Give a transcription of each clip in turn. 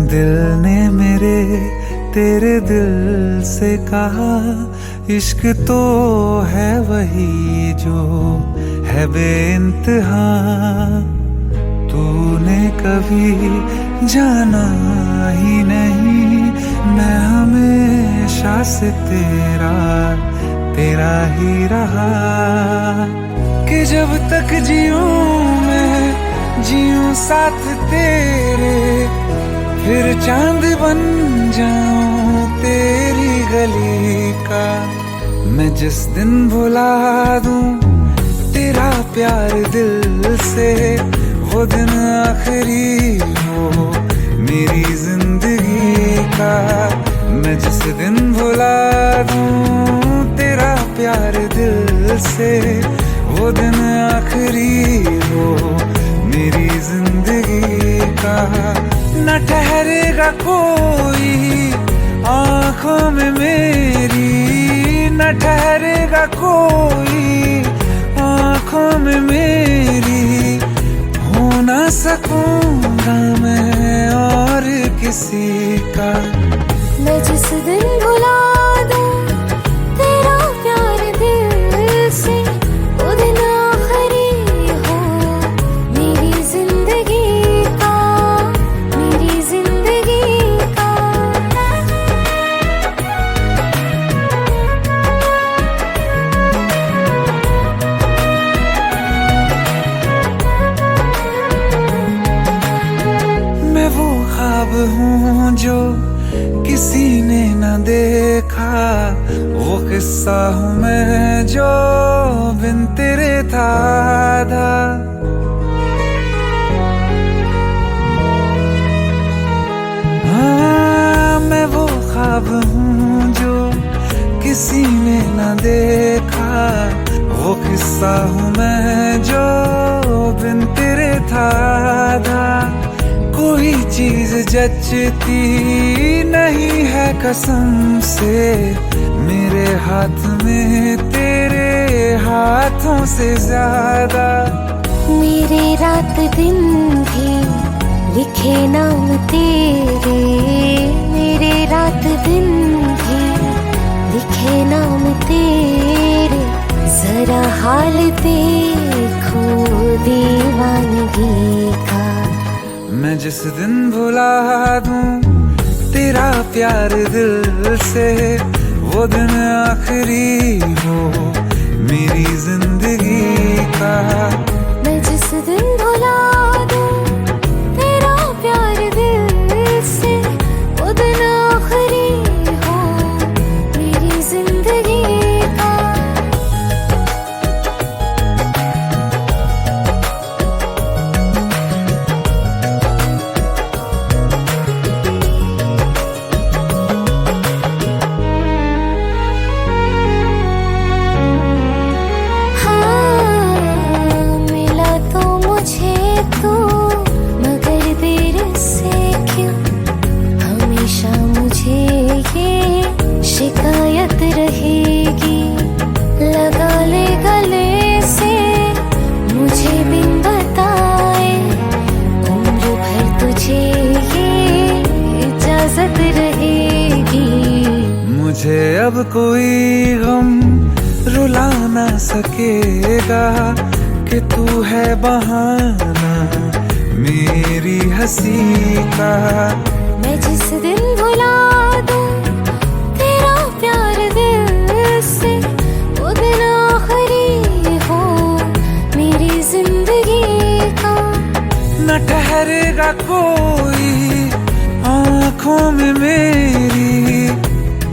दिल ने मेरे तेरे दिल से कहा, इश्क तो है वही जो है बेइंतहा। तूने कभी जाना ही नहीं, मैं हमेशा से तेरा तेरा ही रहा। कि जब तक जीऊं मैं जीऊं साथ तेरे, फिर चांद बन जाऊं तेरी गली का। मैं जिस दिन भुला दूं तेरा प्यार दिल से, वो दिन आखिरी हो मेरी जिंदगी का। मैं जिस दिन भुला दूं तेरा प्यार दिल से, वो दिन आखिरी हो मेरी जिंदगी का। न ठहरेगा कोई आँखों में मेरी, न ठहरेगा कोई आँखों में मेरी। हो ना सकूंगा मैं और किसी का। मैं जिस दिन भुला दूं तेरा प्यार दिल से, वो दिन आखिरी हो मेरी जिंदगी का, मेरी जिंदगी का। मैं वो ख्वाब हूँ जो किसी ने न देखा, वो किस्सा हूँ मैं जो बिन तेरे था आधा। हाँ, मैं वो ख्वाब हूँ जो किसी ने न देखा, वो किस्सा हूँ मैं जो बिन तेरे था आधा। कोई चीज जचती नहीं है कसम से, मेरे हाथ में तेरे हाथों से ज्यादा। मेरे रात दिन भी लिखे नाम तेरे, मेरे रात दिन भी लिखे नाम तेरे। जरा हाल देखो दीवानगी का। मैं जिस दिन भुला दूं तेरा प्यार दिल से, वो दिन आखिरी हो मेरी जिंदगी का। मैं जिस दिन भुला दूं तेरा प्यार दिल से, वो दिन आखिरी हो मेरी जिंदगी का। शिकायत रहेगी लगा ले गले से, मुझे बिन बताए उम्र भर तुझे ये इजाजत रहेगी। मुझे अब कोई गम रुला ना सकेगा, कि तू है बहाना मेरी हंसी का। मैं जिस दिन भुला दूं तेरा प्यार दिल से, वो दिन आखिरी हो मेरी जिंदगी का। न ठहरेगा कोई आँखों में मेरी,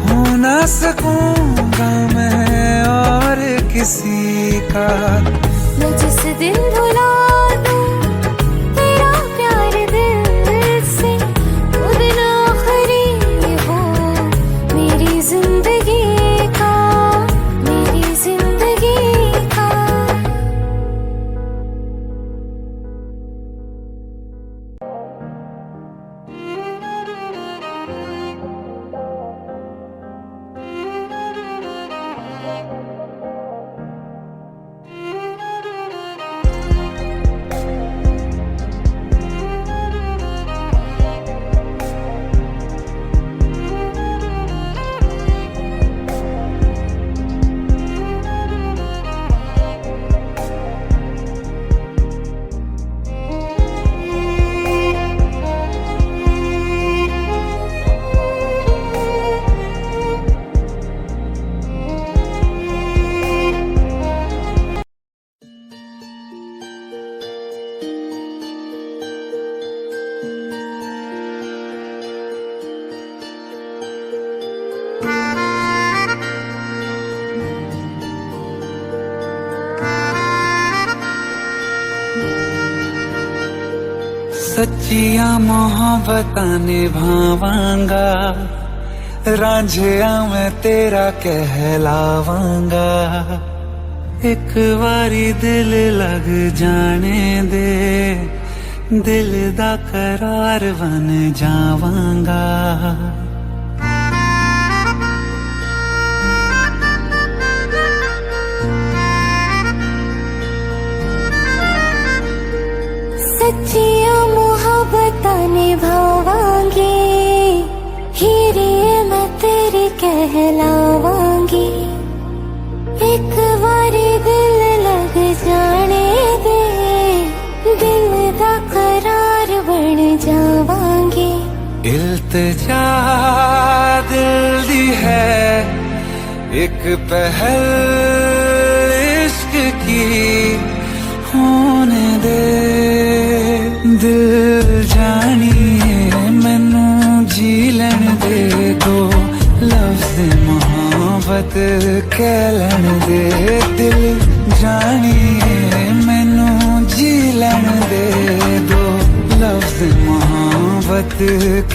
हो ना सकूंगा मैं और किसी का। मैं जिस दिन भुला दूं तेरा प्यार दिल से, वो दिन आखिरी हो मेरी जिंदगी का, मेरी जिंदगी का। सच्चिया मोहब्बतां निभावांगा, रांझिया मैं तेरा कहलावांगा। एक बारी दिल लग जाने दे, दिल दा करार बन जावांगा। सच्चिया मोहब्बतां निभावांगी, हीरे मैं तेरी कहलावांगी। एक बारी दिल लग जाने दे, दिल दा करार बन जावांगी। इल्तिजा दिल दी है एक पहल इश्क की, होने दे दिल जानिए मैनू जी लैन दे। दो लफ्ज़ मोहब्बत कह लैन दे, दिल जानिए मैनू जी लैन दे। दो लफ्ज़ मोहब्बत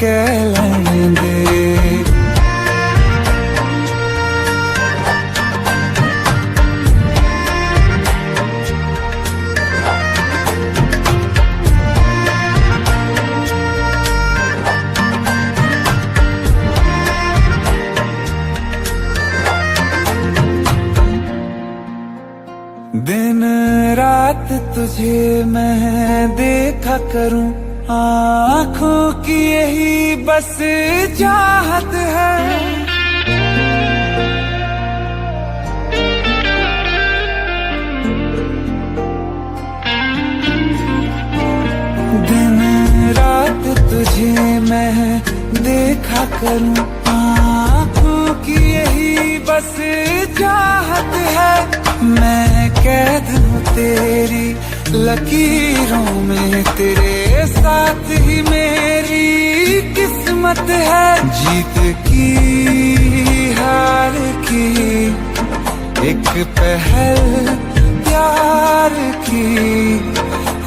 कह लैन दे। दिन रात तुझे मैं देखा करूं, आँखों की यही बस चाहत है। दिन रात तुझे मैं देखा करूं, आँखों की यही बस चाहत है। मैं कैद हूँ तेरी लकीरों में, तेरे साथ ही मेरी किस्मत है। जीत की हार की एक पहल प्यार की,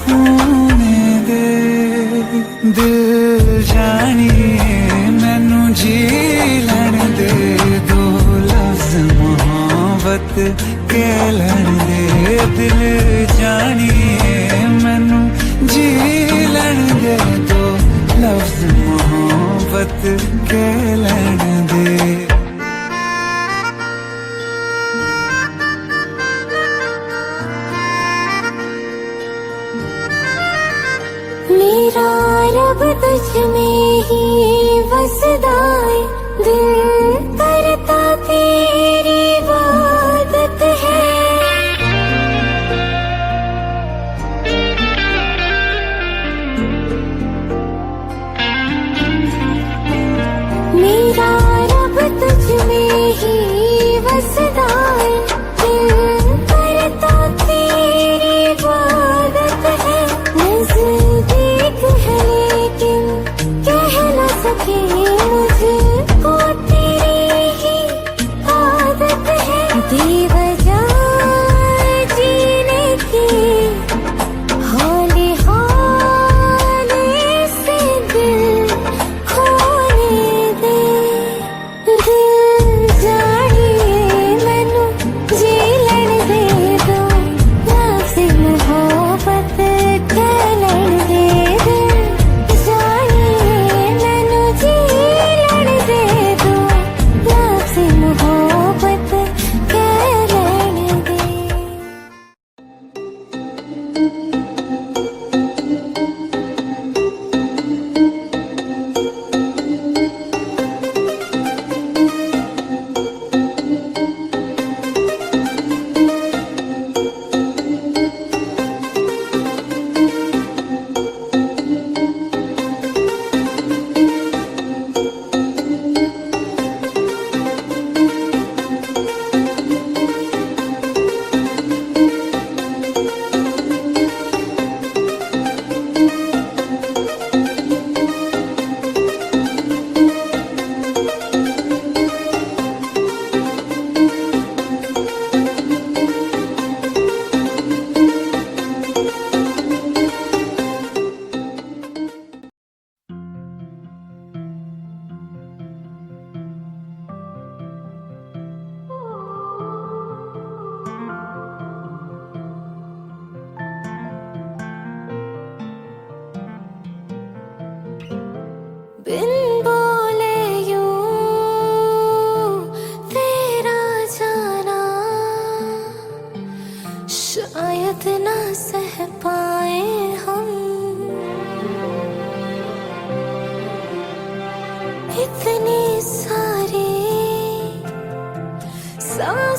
होने दे दिल जानिए मैनू जी लैन दे। दो लफ्ज़ मोहब्बत कह लैन दे, दिल जानिए मैनू जी लैन दे। दो लफ्ज़ मोहब्बत कह लैन दे। मेरा रब तुझ में ही बसदा है, दिल करता तेरी इबादत है। मेरा रब तुझ में ही बसदा है, दिल करता तेरी इबादत है। नज़दीक है लेकिन कह न सके मुझे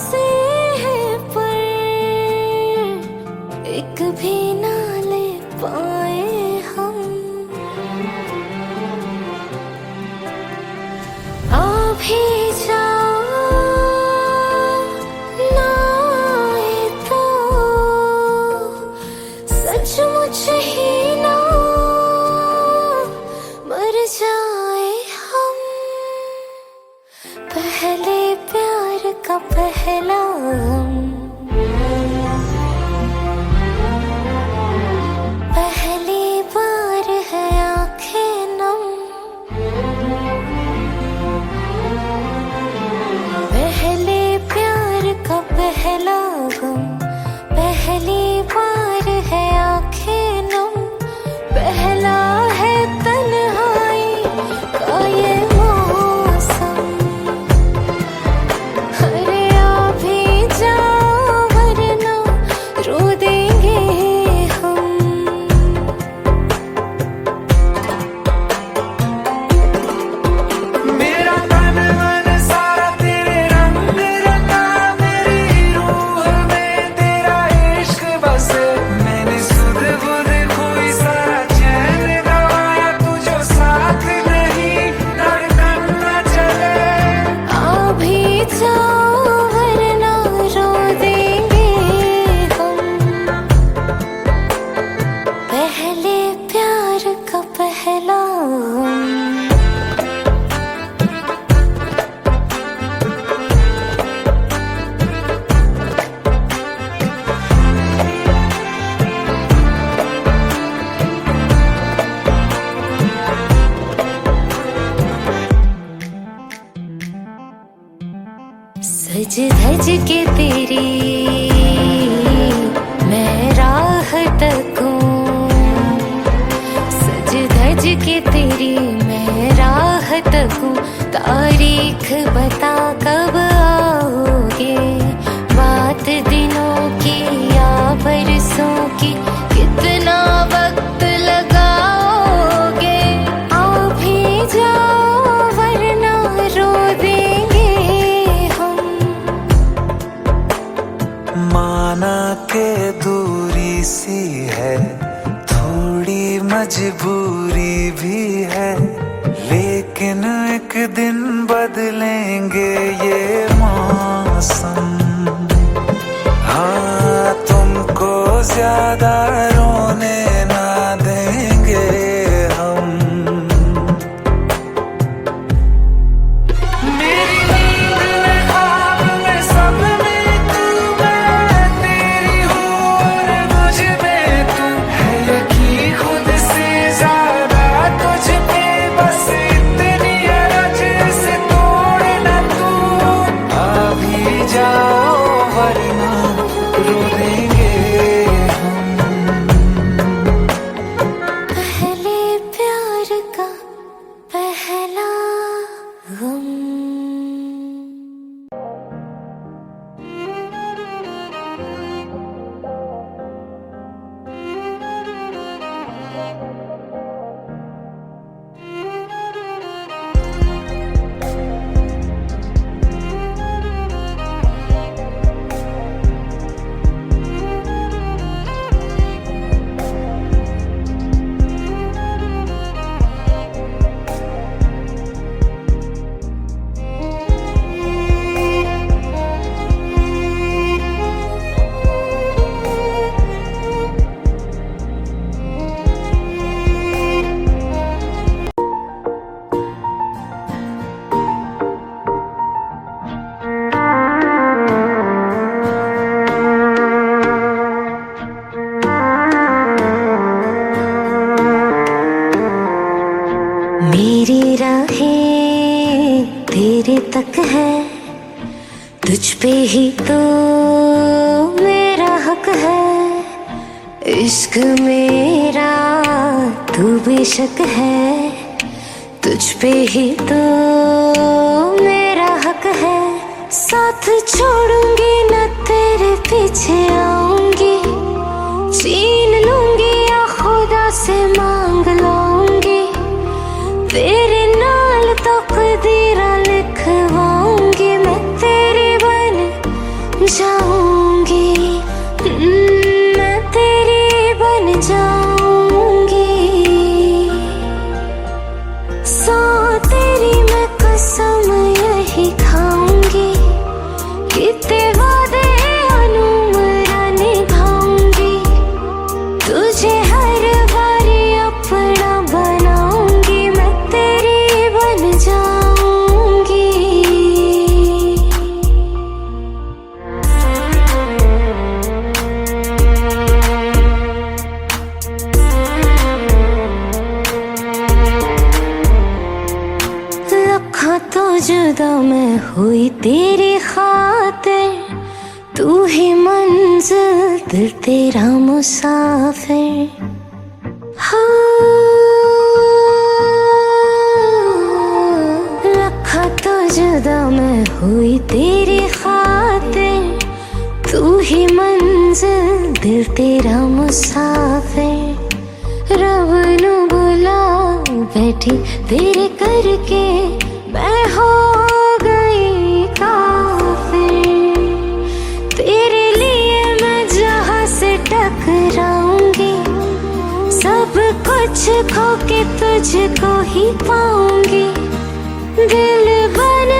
से हैं पर एक भी ना ले पाए हम। आ भी जाओ ना आए तो सचमुच ही ना मर जाए हम। पहले प्यार का पहला गम, पहली बार है आंखें नम। पहले प्यार का पहला गम, पहली बार है आंखें नम। पहला है तन्हाई का ये मौसम। अरे आ भी जाओ वरना रो देंगे हम। मेरा तन मन सारा तेरे रंग रंगा, मेरी रूह में तेरा इश्क बसे। मैंने सुध बुध खोई सारा चैन गवाया, तुझो साथ नहीं धड़कन न चले। आ भी जाओ वरना रो देंगे हम। पहले प्यार का पहला गम। सज धज के तेरी मैं राह तकूं। सज धज के तेरी मैं राह तकूं। तारीख बता कब आओगे, बात दिनों की या बरसों की, कितना वक्त लगाओगे। आ भी जाओ वरना रो देंगे हम। माना के दूरी सी है, थोड़ी मजबूरी भी है, लेकिन एक दिन बदलेंगे ये मौसम। हाँ, तुमको ज्यादा रोने ना देंगे हम। मेरी नींद में ख्वाब में सब में तू, मैं तेरी हूँ और मुझ में तू है। यकीन खुद से ज्यादा तुझ पे, बस इतनी अरज से तोड़ न तू। आ भी जाओ वरना रो देंगे हम। पहले प्यार का पहला गम। मेरी राहें तेरे तक है, तुझ पे ही तो मेरा हक है। इश्क मेरा तू बेशक है, तुझ पे ही तो मेरा हक है। साथ छोड़ूंगी न तेरे पीछे आऊंगी, छीन लूंगी या खुदा से मांग लूंगी। तेरे नाल तकदीरा लिखवाऊंगी मैं तेरी बन जुदा मैं हुई तेरी खातिर, तू ही मंजिल दिल तेरा मुसाफिर। रखा तो जुदा मैं हुई तेरी खातिर, तू ही मंजिल दिल तेरा मुसाफिर। रब नू बुला बैठी तेरे करके, मैं हो गई काफिर। तेरे लिए मैं जहां से टकराऊंगी, सब कुछ खो के तुझको ही पाऊंगी। दिल बन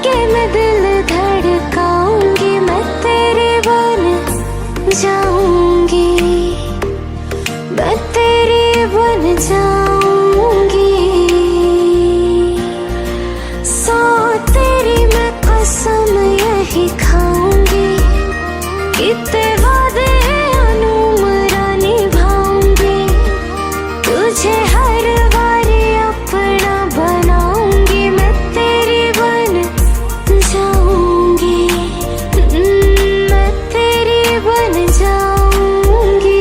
के मैं दिल धड़काऊंगी, मैं तेरे बन जाऊंगी, मैं तेरे बन जाऊंगी। सो तेरी मैं कसम यही खाऊंगी, कितने वादे अनुमरा निभाऊंगी। तुझे हर बारी अपना बनाऊंगी, मैं तेरी बन जाऊंगी, मैं तेरी बन जाऊंगी।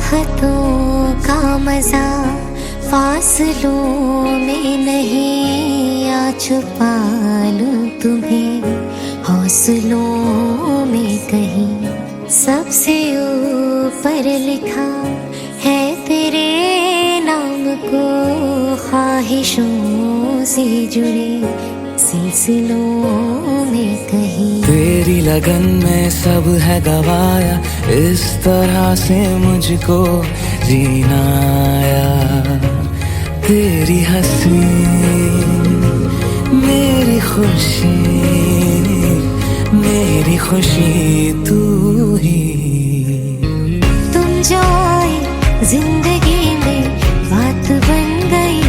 चाहतों का मजा फासलों में नहीं, आ छुपा लूं तुम्हें हौसलों में कहीं। सबसे ऊपर लिखा है तेरे नाम को, ख्वाहिशों से जुड़े सिलसिलों में कहीं। तेरी लगन में सब है गवाया, इस तरह से मुझको जीना आया। तेरी हंसी मेरी खुशी, मेरी खुशी तू ही। तुम जो आए जिंदगी में बात बन गई,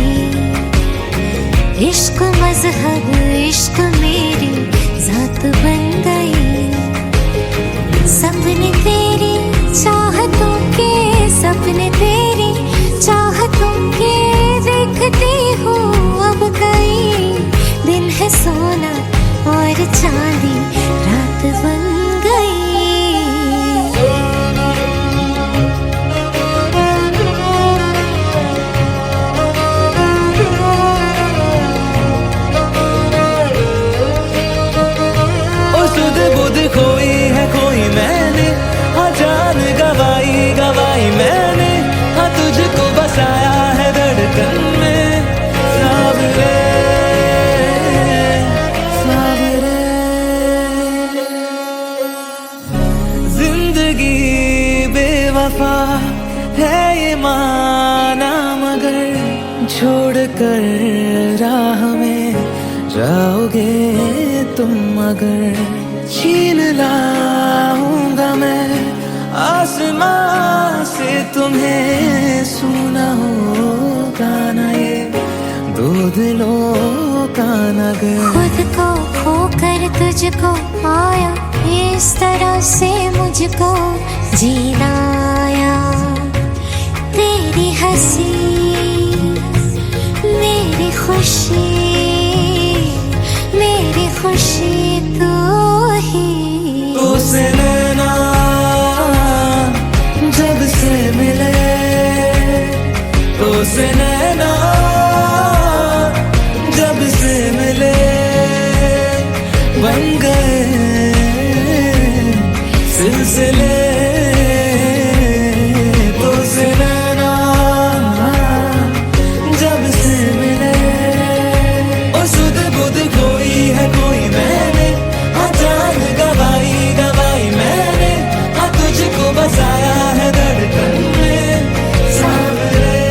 इश्क मजहब इश्क मेरी जात बन गई। सपने तेरी चाहतों के, सपने तेरी चाहतों के देखती हूँ अब कई। दिन है सोना और चांदी रात बन गई। खोई है खोई मैंने, हाँ जान गवाई गवाई मैंने, हाँ तुझको बसाया है धड़कन में। सावरे सावरे जिंदगी बेवफा है ये माना, मगर छोड़ कर राह में जाओगे तुम अगर। छीन लाऊंगा मैं आसमां से तुम्हें, सुना होगा ना ये दो दिलों का नगर। खुद को खोकर तुझको पाया, इस तरह से मुझको जीना आया। तेरी हंसी मेरी खुशी, मेरी खुशी तू ही। तुझसे नैना जब से मिले, तुझसे नैना जब से मिले, बन गए सिलसिले। तुझसे नैना जब से मिले, ओ सुध बुध खोई है कोई मैंने, हाँ जान गवाई गवाई मैंने, हाँ तुझको बसाया है धड़कन में। सावरे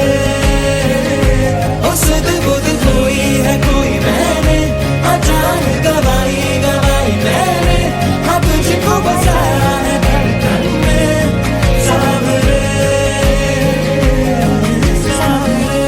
ओ सुध बुध खोई है कोई मैंने, हाँ जान गवाई गवाई मैंने, हाँ तुझको बसाया है धड़कन में। सावरे सावरे।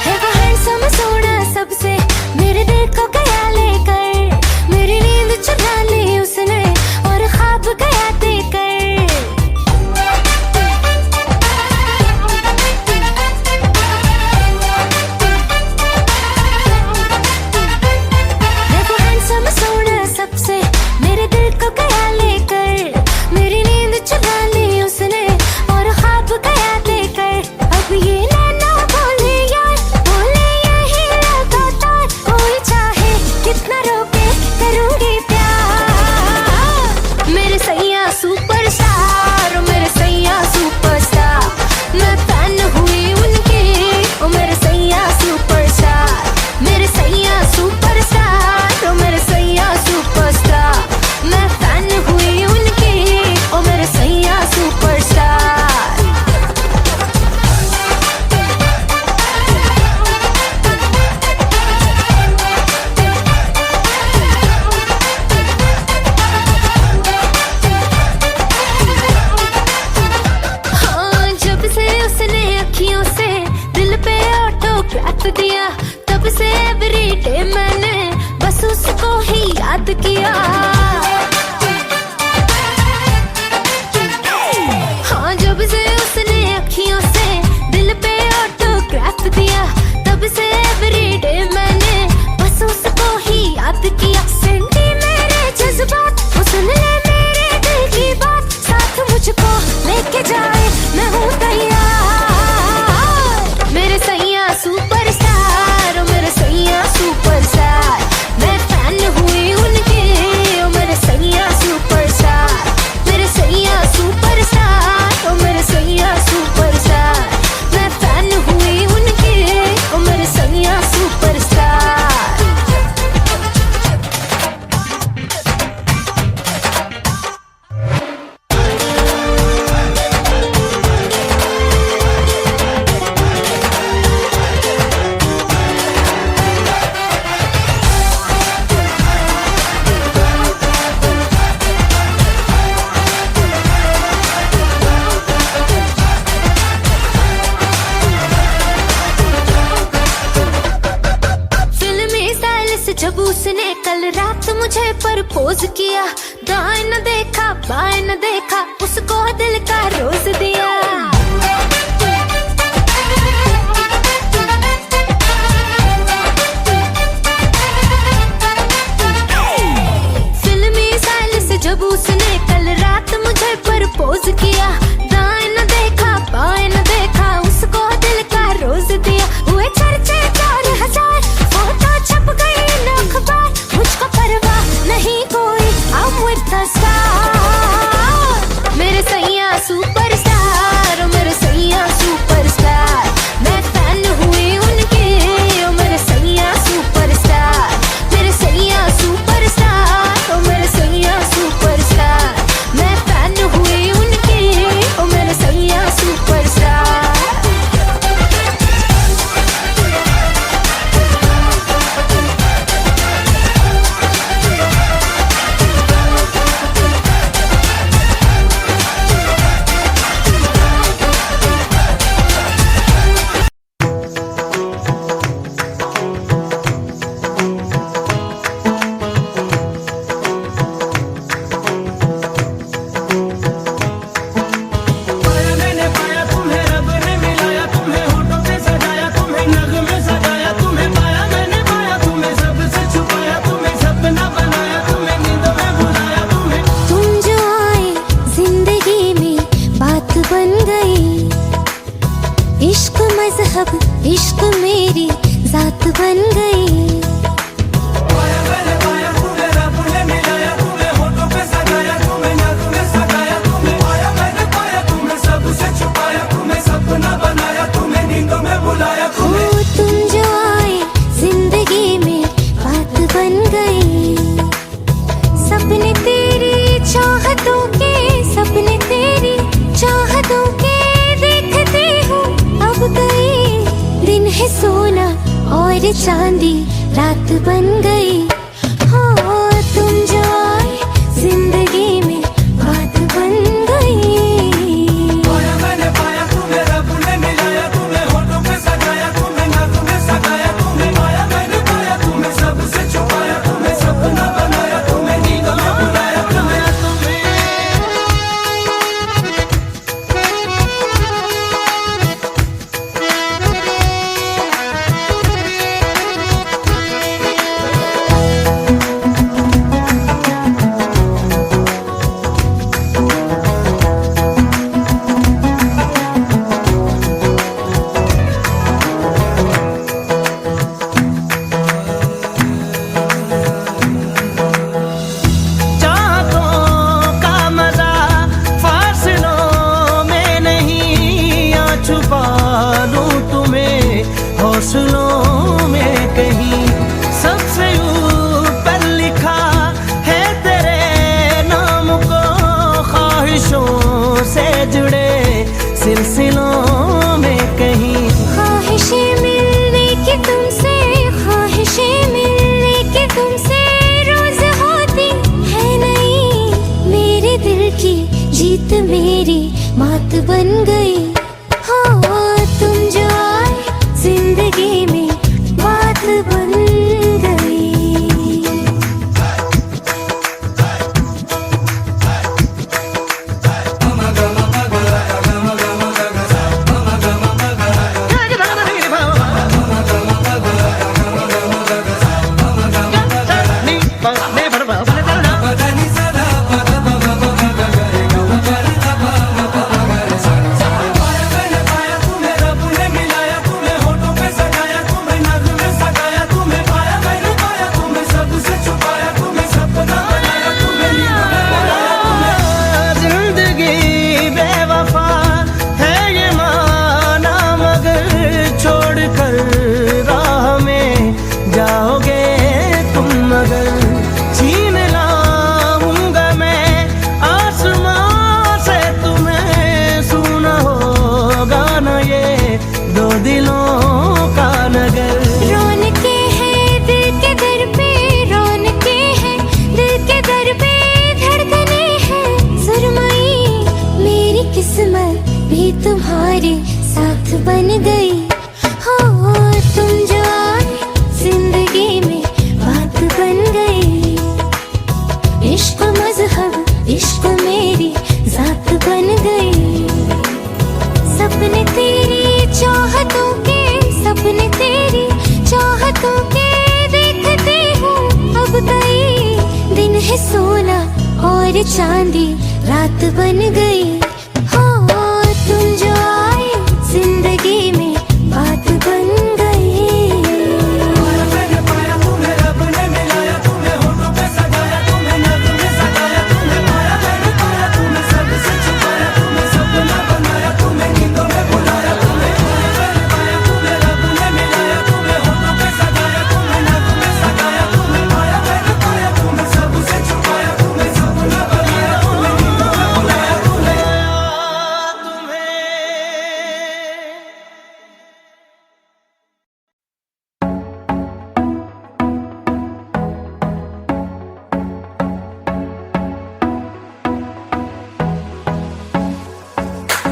है वो हैंडसम सोना सबसे, मेरे दिल को गया लेकर। मेरी नींद चुरा ली उसने और ख्वाब गया देकर। है वो हैंडसम सोना सबसे, मेरे दिल को गया लेकर। मेरी नींद चुरा ली उसने और ख्वाब गया देकर। अब ये नैना बोले यार, बोले यही लगातार। कोई चाहे कितना रोके करूंगी प्यार। मेरे सैया सुपरस्टार, मेरे सैया सुपरस्टार। मैं फैन हुई उनकी, ओ मेरे सैया सुपरस्टार। मेरे सैया सुपरस्टार, ओ मेरे सैया सुपरस्टार। मैं फैन हुई उनकी, ओ मेरे सैया सुपरस्टार। याद किया। हाँ जब से उसने अखियों से दिल पे ऑटोग्राफ दिया, तब से एवरीडे मैंने बस उसको ही याद किया। सेंटी मेरे जज्बात वो सुन ले मेरे दिल की बात, साथ मुझको लेके जाए मैं हूँ तैयार। मेरे सैया सुपरस्टार, मेरे सैया सुपरस्टार, मैं फैन हुई उनके। ओ मेरे सैया सुपरस्टार, मेरे सैया सुपरस्टार, ओ मेरे सैया सुपरस्टार, मैं फैन हुई उनके। ओ मेरे सैया सुपरस्टार। जब उसने कल रात मुझे प्रपोज किया, दाएं न देखा बाएं न देखा, उसको दिल का रोज दिया। फिल्मी स्टाइल से जब उसने कल रात मुझे प्रपोज किया, दाएं न देखा बाएं न देखा, उसको दिल का रोज दिया। हुए चर्चे 4000, फोटो छप गई अखबार, मुझको परवाह नहीं कोई, I'm with the star। मेरे सैया सुपरस्टार, मेरे सैया सुपरस्टार, मैं फैन हुई उनके। ओ मेरे सैया सुपरस्टार, मेरे सैया सुपरस्टार, ओ मेरे सैया सुपरस्टार, मैं फैन हुई उनके। ओ मेरे सैया सुपरस्टार। इश्क मजहब इश्क मेरी जात बन गई। हो तुम जो आए जिंदगी में बात बन गई। सपने तेरी चाहतों के, सपने तेरी चाहतों के देखती हूँ अब गई। दिन है सोना और चांदी रात बन गई। हो तुम जो आए जिंदगी में बात बन गई। मैंने पाया तुम्हें, रब ने मिलाया तुम्हें, होठों पे सजाया तुम्हें, नाक में सगाया तुम्हें, पाया मैंने पाया तुम्हें, सबसे छुपाया तुम्हें, सपना बनाया तुम्हें, नींदों में बुलाया तुम्हें। हौसलों में कहीं सबसे ऊपर लिखा है तेरे नाम को, ख्वाहिशों से जुड़े सिलसिलों में कहीं। ख्वाहिशें मिलने की तुमसे, ख्वाहिशें मिलने की तुमसे रोज होती है नहीं। मेरे दिल की जीत मेरी मात बन गई। हो तुम जो आए जिंदगी में बात बन गई। बन गई हो, तुम जो आए जिंदगी में बात बन गई। इश्क मजहब इश्क मेरी जात बन गई। सपने तेरी चाहतों के, सपने तेरी चाहतों के देखती हूँ अब कई दिन है सोना और चांदी रात बन गई हो, तुम जो आए जिंदगी में बात बन गई। पाया मैंने पाया तुम्हें रब ने मिलाया, तुम्हें होठों पे सजाया, तुम्हें नज़्म में सजाया, तुम्हें पाया मैंने पाया, तुम्हें सबसे छुपाया, तुम्हें सपना बनाया, तुम्हें नींदों में बुलाया, तुम्हें पाया मैंने पाया, तुम्हें रब ने मिलाया, तुम्हें होठों पे सजाया, तुम्हें नज़्म में सजाया, तुम्हें पाया मैंने पाया, तुम्हें सबसे छुपाया, तुम्हें सपना बनाया, तुम्हें नींदों में बुलाया, तुम्हें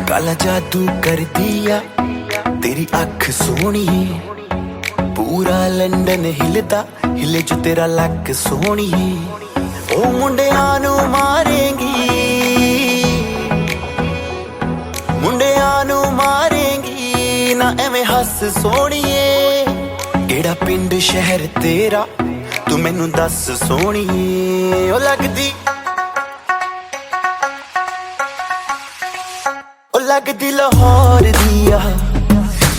काला जादू कर दिया तेरी अख सोहणीए, पूरा लंडन हिलदा हिले जो तेरा लक सोहणीए। ओ मुंडियां नू मारेंगी, मुंडियां नू मारेंगी ना एवें हस सोहणीए। केड़ा पिंड शहर तेरा तू मैनू दस सोहणीए। ओ लगदी लगदी लाहौर दिया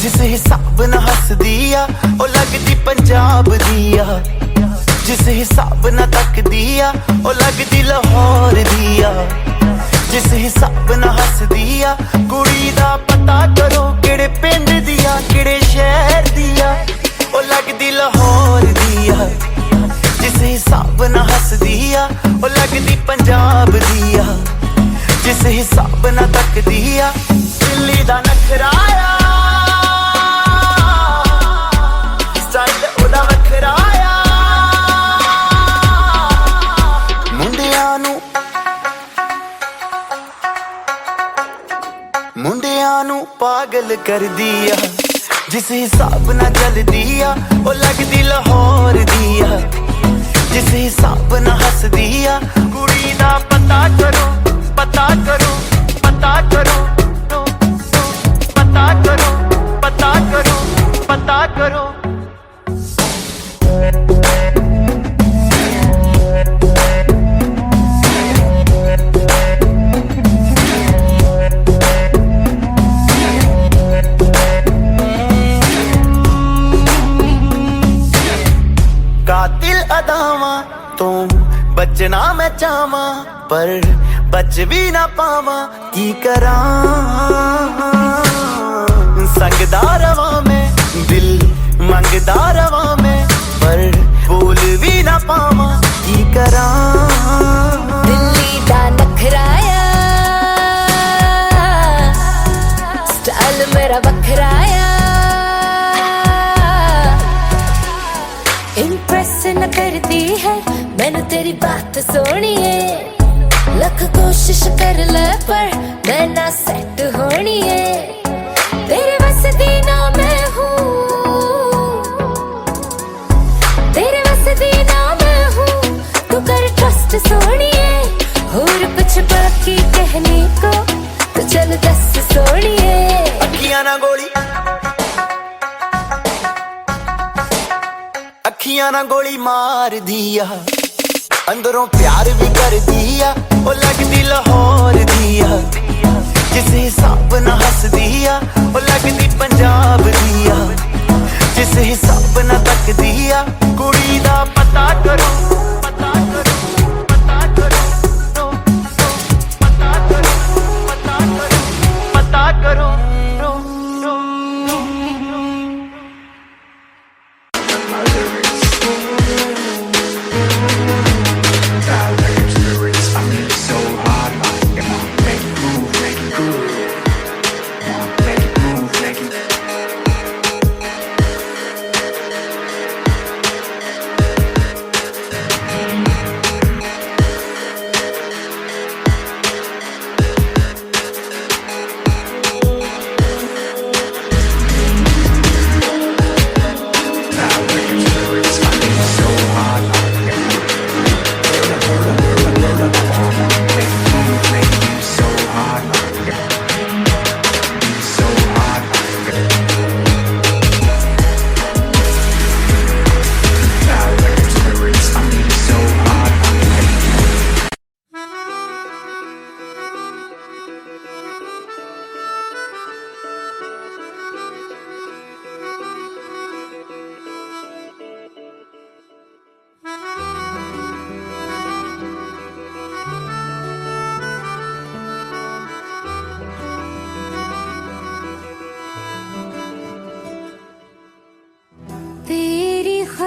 जिस हिसाब न हस दिया, ओ लगदी पंजाब दिया जिस हिसाब न तक दिया, ओ लगदी लाहौर दिया जिस हिसाब न हस दिया। कुड़ी दा पता करो केड़े पिंड दिया केड़े शहर दिया, ओ लगदी लाहौर दिया जिस हिसाब न हस दिया, ओ लगदी पंजाब दिया जिस हिसाब न तक दिया। दिल्ली दा नखराया स्टाइल ओदा वखराया, मुंडियां नू पागल कर दिया जिस हिसाब न चल दिया, ओ लगदी लाहौर दिया जिस हिसाब न हस दिया। कुड़ी दा पता करो पता करो पता करो पता करो पता करो पता करो। कातिल अदावां तो बचना मैं चाहवा, पर बच भी ना पावा की करां। संगदा रवा मैं दिल मंगदा रवा मैं, पर बोल भी ना पावा की करां। दिल्ली दा नखराया स्टाइल मेरा बखराया, इम्प्रेस न करती है मैनू तेरी बात सोहनी है। लख कोशिश कर ले पर मैं ना सेट होनी है, तेरे बस दी ना मैं हूँ, तेरे बस दी ना मैं हूँ। तू कर ट्रस्ट सोहनी है, और कुछ बाकी कहने को तो चल दस सोहनी है। अखियां ना गोली अखियां ना गोली मार दिया, अंदरों प्यार भी कर दिया, ओ लगदी लाहौर दिया जिस हिसाब न हस दिया, ओ लगदी पंजाब दिया जिस हिसाब न तक दिया। कुड़ी दा पता करो पता करो पता करो पता करो पता करो पता करो। Experience, I mean, so hard, man.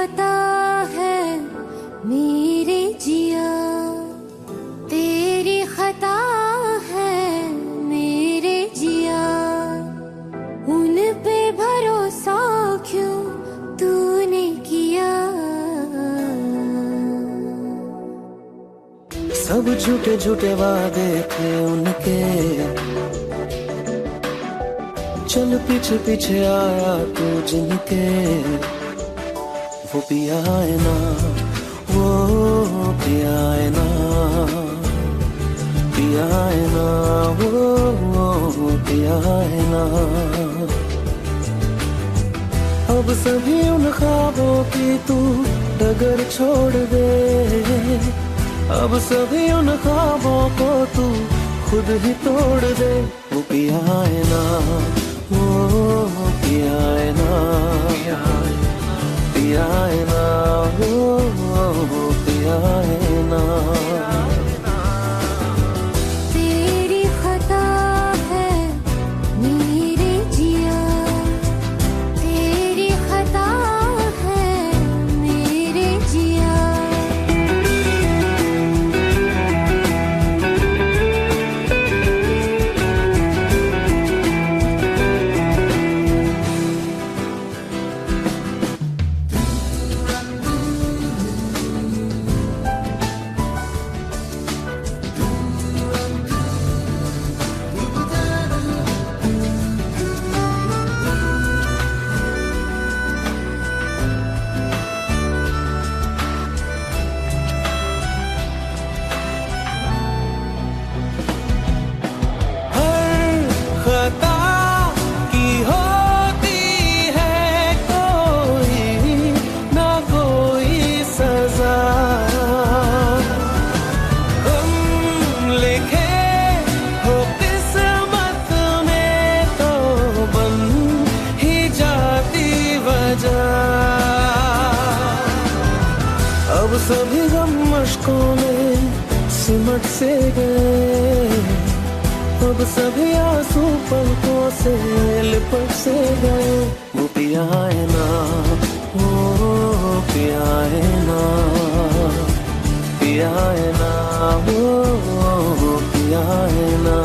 खता है मेरे जिया, तेरी खता है मेरे जिया, उन पे भरोसा क्यों तूने किया। सब झूठे झूठे वादे थे उनके, चल पीछे पीछे आया तू जिनके, वो पिया है ना, वो पिया है ना, पिया है ना, वो पिया है ना। अब सभी उन ख्वाबों की तू डगर छोड़ दे, अब सभी उन ख्वाबों को तू खुद ही तोड़ दे। वो पिया है ना, वो पिया है ना, पिया है ना, वो पिया है ना। तेरी खता है मेरे जिया, तेरी खता है मेरे जिया। खता की होती है कोई ना कोई सजा, हम लिखे हो किस्मत में तो बन ही जाती वजह। अब सभी गम मुश्कों में सिमट से गए, अब सभी आंसू पलकों से लिपट से गए। वो पिया है ना, वो पिया है ना, पिया है ना, वो पिया है ना।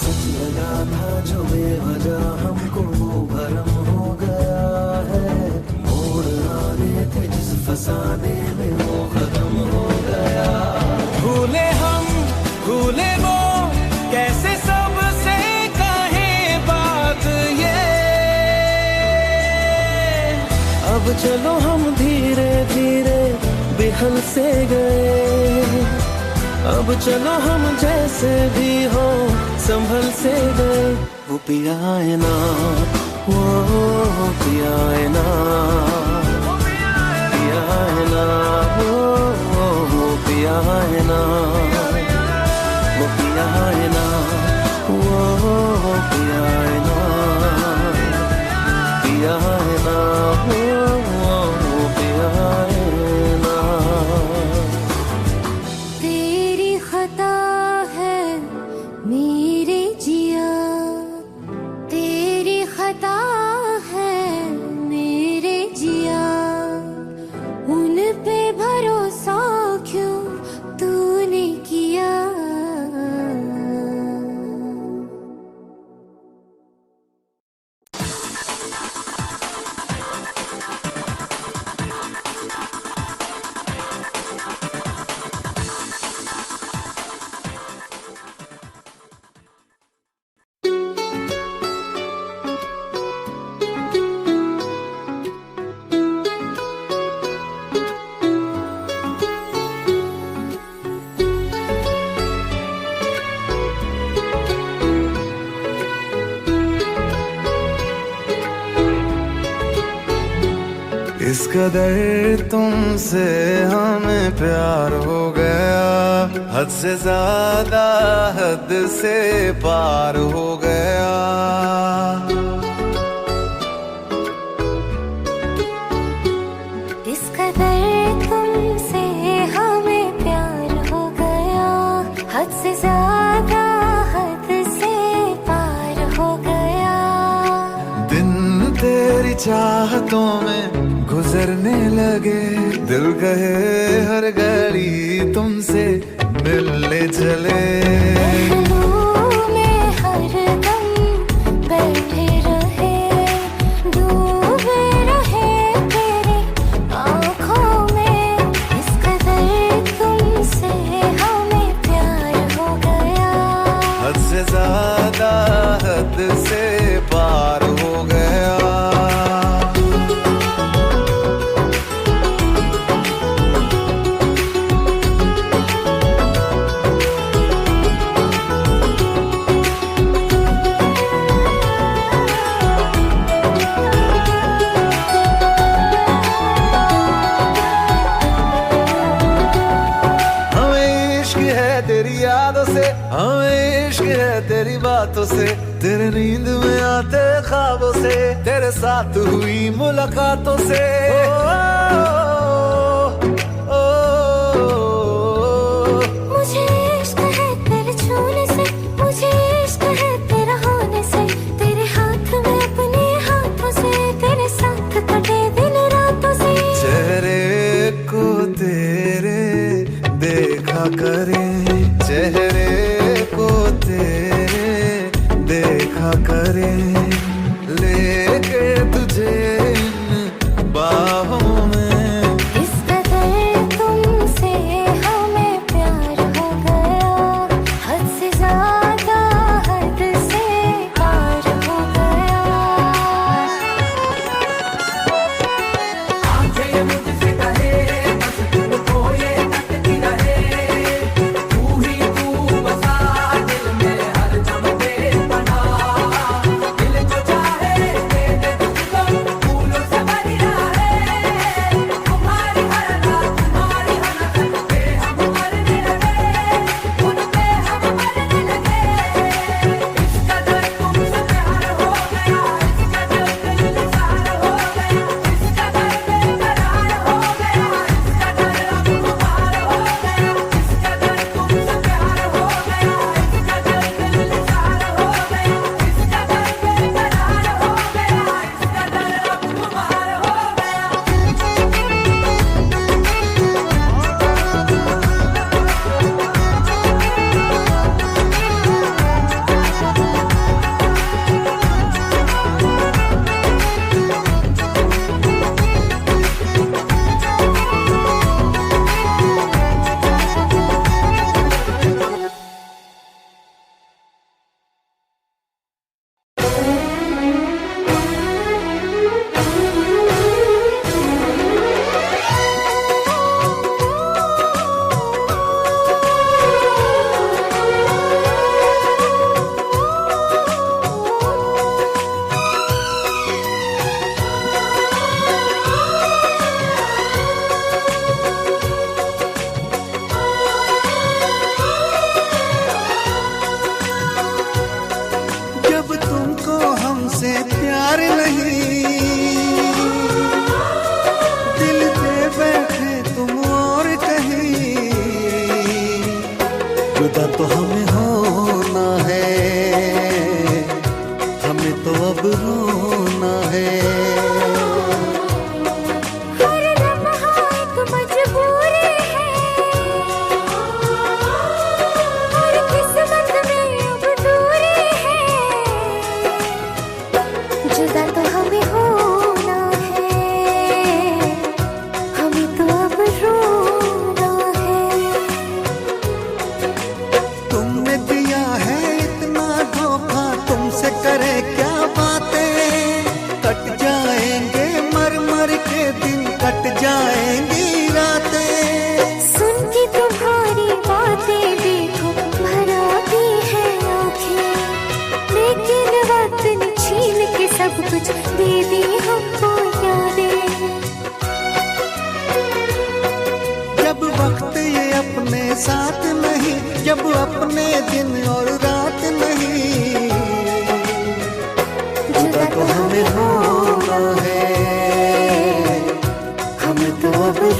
सच लगा था जो बेवजह हमको वो भरम हो गया है, मोड़ आने थे जिस फसाने में वो खत्म हो गया। भूले हम भूले वो कैसे सबसे कहे बात ये, अब चलो हम धीरे धीरे बिहल से गए, अब चलो हम जैसे भी हो संभल से गए। वो पिया है ना, वो पिया है ना, पिया है ना, वो पिया है ना, वो पिया है ना, वो पिया है ना, पिया है ना, वो पिया है ना। तेरी खता है मेरे जिया, तेरी खता है मेरे जिया, उन पे भरोसा क्यों तूने इस कदर तुमसे हमें प्यार हो गया, हद से ज्यादा हद से पार हो गया। इस कदर तुमसे हमें प्यार हो गया, हद से ज्यादा हद से पार हो गया। दिन तेरी चाहतों में गुजरने लगे, दिल कहे हर घड़ी तुमसे मिलने चले। पहलू में हर दम बैठे रहे, डूबे रहे तेरी आँखों में। इस कदर तुमसे हमें प्यार हो गया, हद से ज्यादा हद से पार हो गया। तेरी यादों से हमें इश्क है, तेरी बातों से, तेरे नींद में आते ख्वाबों से, तेरे साथ हुई मुलाकातों से। मुझे इश्क है तेरे छूने से, मुझे इश्क है तेरा होने से, तेरे हाथ में अपने हाथों से, तेरे साथ कटे दिन रातों से। चेहरे को तेरे देखा करें, चेहरे को तेरे देखा करें, लेके तुझे इन बाहों में। इस कदर तुमसे हमें प्यार हो गया, हद से ज्यादा हद से पार हो गया। आंखें मुझसे कहे बस तुमको ये तकती रहे, तू ही तू बसा दिल में हर दम बेपना। दिल जो चाहे दे दे तुझको, फूलों से भरी रहे, तुम्हारी हर रात तुम्हारी हर रात पे हम मरने लगे, उन पे हम मरने लगे। इस कदर तुमसे प्यार हो गया, इस कदर दिल निसार हो गया, इस कदर बेकरार हो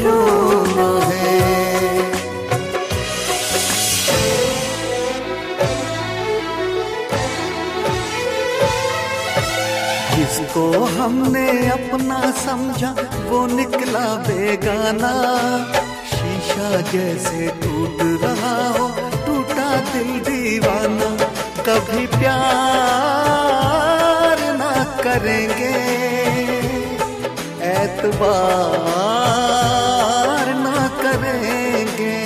रोना है। जिसको हमने अपना समझा वो निकला बेगाना, शीशा जैसे टूट रहा हो टूटा दिल दीवाना। कभी प्यार ना करेंगे, एतबार ना करेंगे।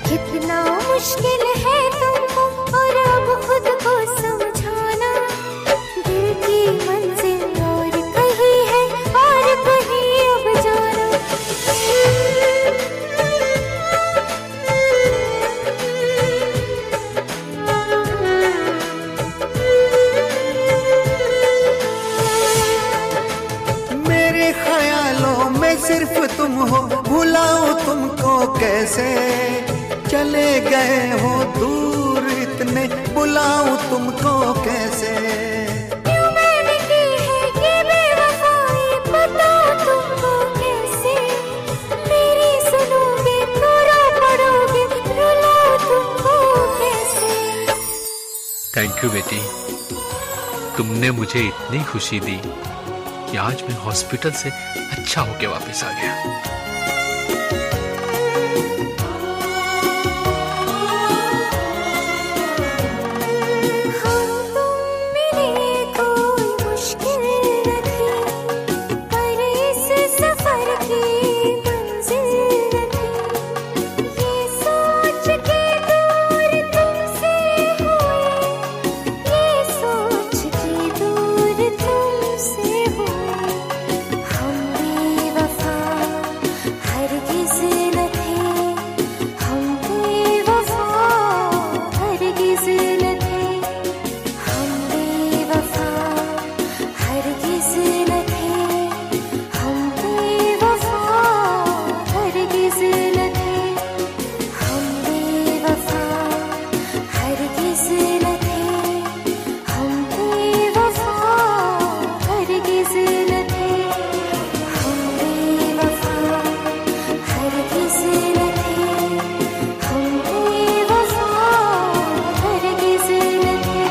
कितना मुश्किल है तुमको और अब खुद को समझाना। दिल की मंजिल और कहीं है और कहीं अब जाना। मेरे ख्यालों में सिर्फ तुम हो, भुलाऊं तुमको कैसे। चले गए हो दूर इतने, बुलाऊं तुमको कैसे। क्यों मैंने की है ये बेवफाई, बताओ तुमको कैसे। मेरी सुनोगे तो रो पड़ोगे, रुलाऊं तुमको कैसे। थैंक यू बेटी, तुमने मुझे इतनी खुशी दी कि आज मैं हॉस्पिटल से अच्छा होके वापस आ गया। हम तुम मिले कोई मुश्किल न थी, पर इस सफर की मंजिल न थी। ये सोच के दूर तुमसे हुए, ये सोच के दूर तुमसे हुए। हम बेवफा हरगिज़ न थे, हम बेवफा हरगिज़ न थे। हम बेवफा हरगिज़ न थे, हम बेवफा हरगिज़ न थे। हम बेवफा हरगिज़ न थे, हम बेवफा हरगिज़ न थे। हम बेवफा हरगिज़ न थे, हम बेवफा हरगिज़ न थे।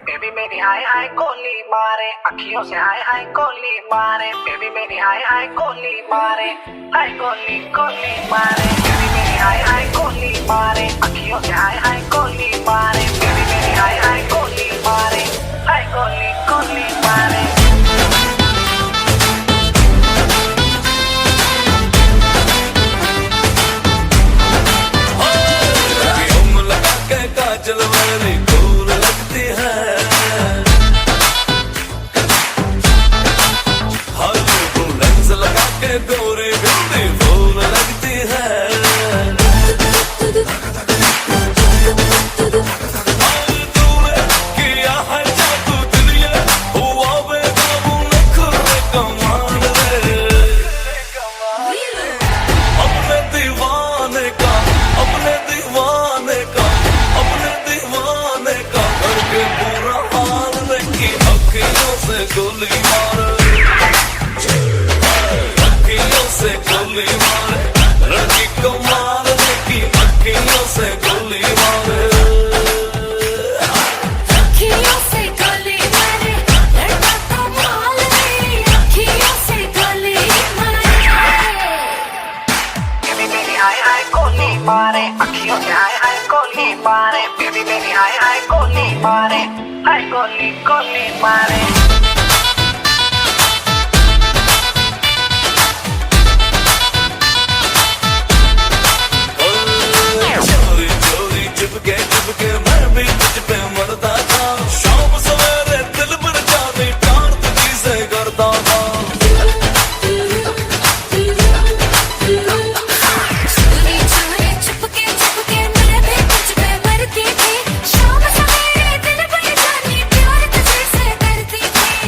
बेबी मेरी हाय हाय गोली मारे, अखियों से हाय हाय गोली मारे। बेबी मेरी हाय हाय गोली मारे, हाय गोली गोली मारे। बेबी मेरी हाय हाय गोली मारे, अखियों से हाय हाय गोली मारे। बेबी मेरी हाय हाय गोली मारे, हाय गोली गोली मारे। लगा के काजल मेरी दूर लगती है, लेंस लगा के गोरी बिंदी फूल लगती है। तूने किया है जादू दुनिया, हुआ बेकाबू नखरे कमाल रे। अपने दीवाने का, अपने दीवाने का, अपने दीवाने का करके बुरा हाल की अखियों से गोली मार, अखियों से गोली मार। लड़की को मार की अखियों से गोली मार। अखियों से गोली मारे, लड़का कमाल मेरी अखियों से गोली मारे। बेबी मेरी हाय हाय गोली मारे, अखियों से हाय हाय गोली मारे। बेबी मेरी हाय हाय गोली मारे, हाय गोली गोली मारे। चोरी चोरी चुपके मैं भी तुझ पे मरता था। शाम सवेरे दिल पर जाने प्यार तुझी से करता था। चोरी चोरी चुपके चुपके मैं भी तुझ पे मरती थी। शाम सवेरे दिल पर जाने प्यार तुझे से करती थी।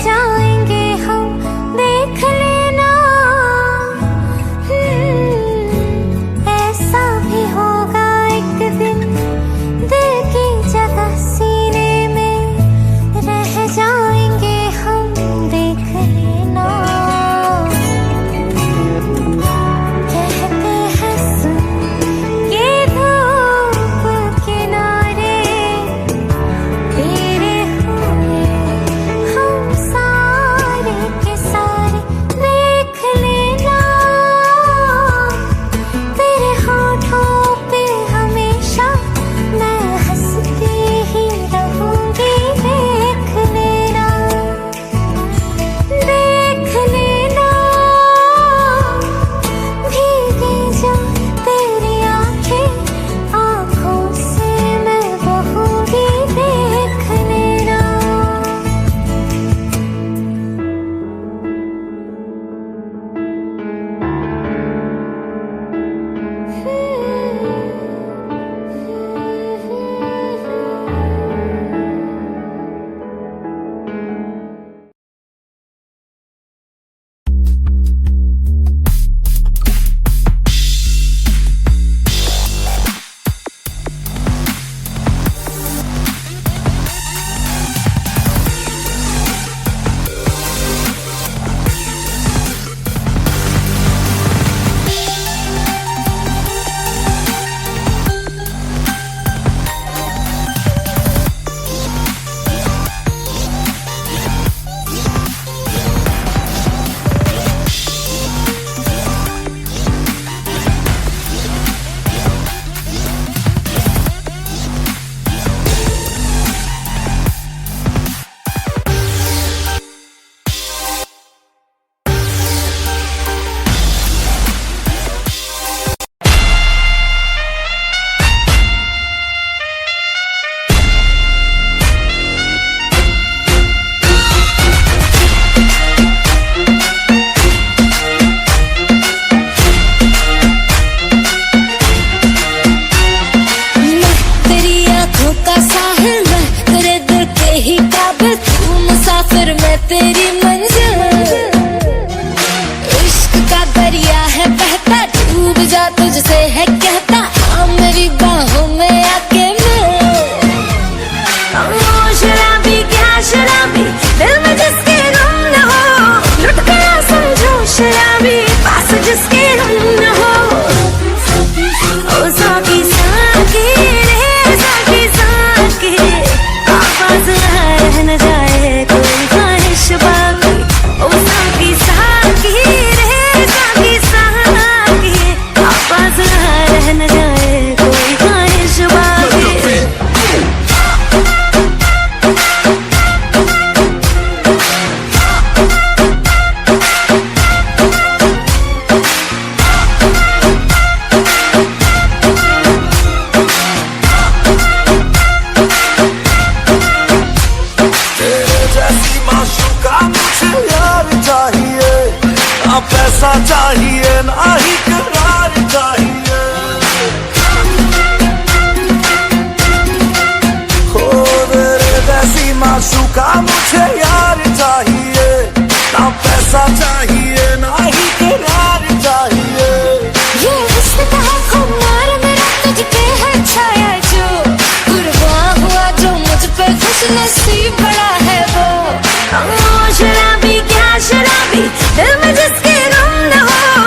जाएंगे हम, देख लेना। ऐसा भी होगा एक दिन, दिल की जगह सीने में रह जाएंगे हम, देख लेना। कहते हैं सुन के धूप किनारे, तेरे हुए हम सारे के सारे, देख लेना। तेरे होठों पे हमेशा मैं हंसती ही रहूंगी, देख लेना। देख लेना, भीगी जो तेरी आंखें, आंखों से मैं बहूंगी, देख लेना। तेरी आंखों का साहिल, मैं तेरे दिल के ही काबिल, तू मुसाफिर मैं तेरी मंजिल। इश्क का दरिया है बहता, डूब जा तुझसे है कहता, हाँ मेरी बाहों में आके मिल। शराबी क्या शराबी, दिल में जिसके गम न हो, लुट गया समझो शराबी, पास जिसके हम न हो। ओ साकी साकी रे साकी साकी, आवाज रह न जाए कोई ख्वाहिश बाकी। ओ साकी साकी रे साकी साकी, आवाज रह न जाए कोई ख्वाहिश बाकी। तेरे जैसी माशूका मुझे यार चाहिए, ना पैसा चाहिए ना ही करार चाहिए। हो तेरे जैसी माशूका मुझे यार चाहिए, ना पैसा चाहिए ना ही करार चाहिए। ये हुस्न का खुमार मेरा तुझ पे है छाया, जो कुर्बान हुआ जो मुझ पे खुश नसीब बड़ा है वो। शराबी क्या शराबी, दिल में जिसके गम न हो,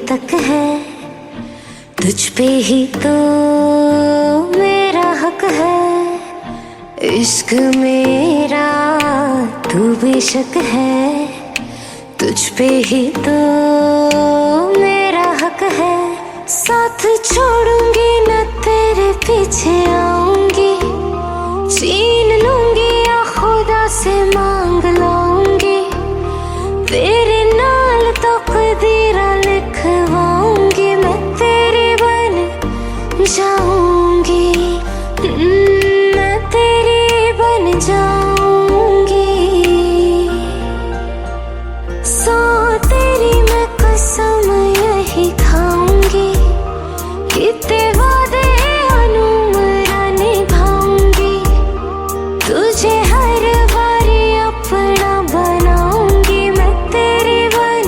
तक है, तुझ पे ही तो मेरा हक है। इश्क मेरा तू बेशक है, तुझ पे ही तो मेरा हक है। साथ छोड़ूंगी न तेरे पीछे आऊंगी, छीन लूंगी या खुदा से मांग लाऊंगी, तेरे नाल तकदीरा लिखवाऊंगी, मैं तेरी बन जाऊंगी, मैं तेरी बन जाऊंगी। सौ तेरी मैं कसम यही खाऊंगी, कितने वादे अनुमरा निभाऊंगी, तुझे हर बारी अपना बनाऊंगी, मैं तेरी बन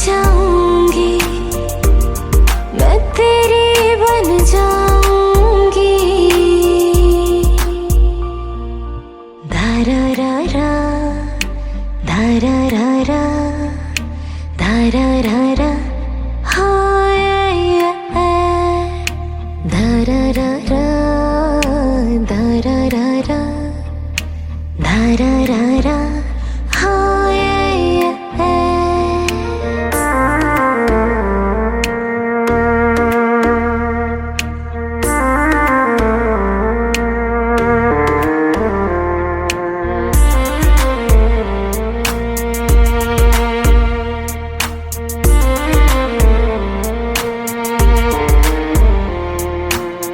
जाऊंगी, मैं तेरी बन जाऊंगी। धारा रा रा, धारा रा रा, धारा रा रा, हाय धारा रा रा, धारा रा रा, धारा रा रा, हाय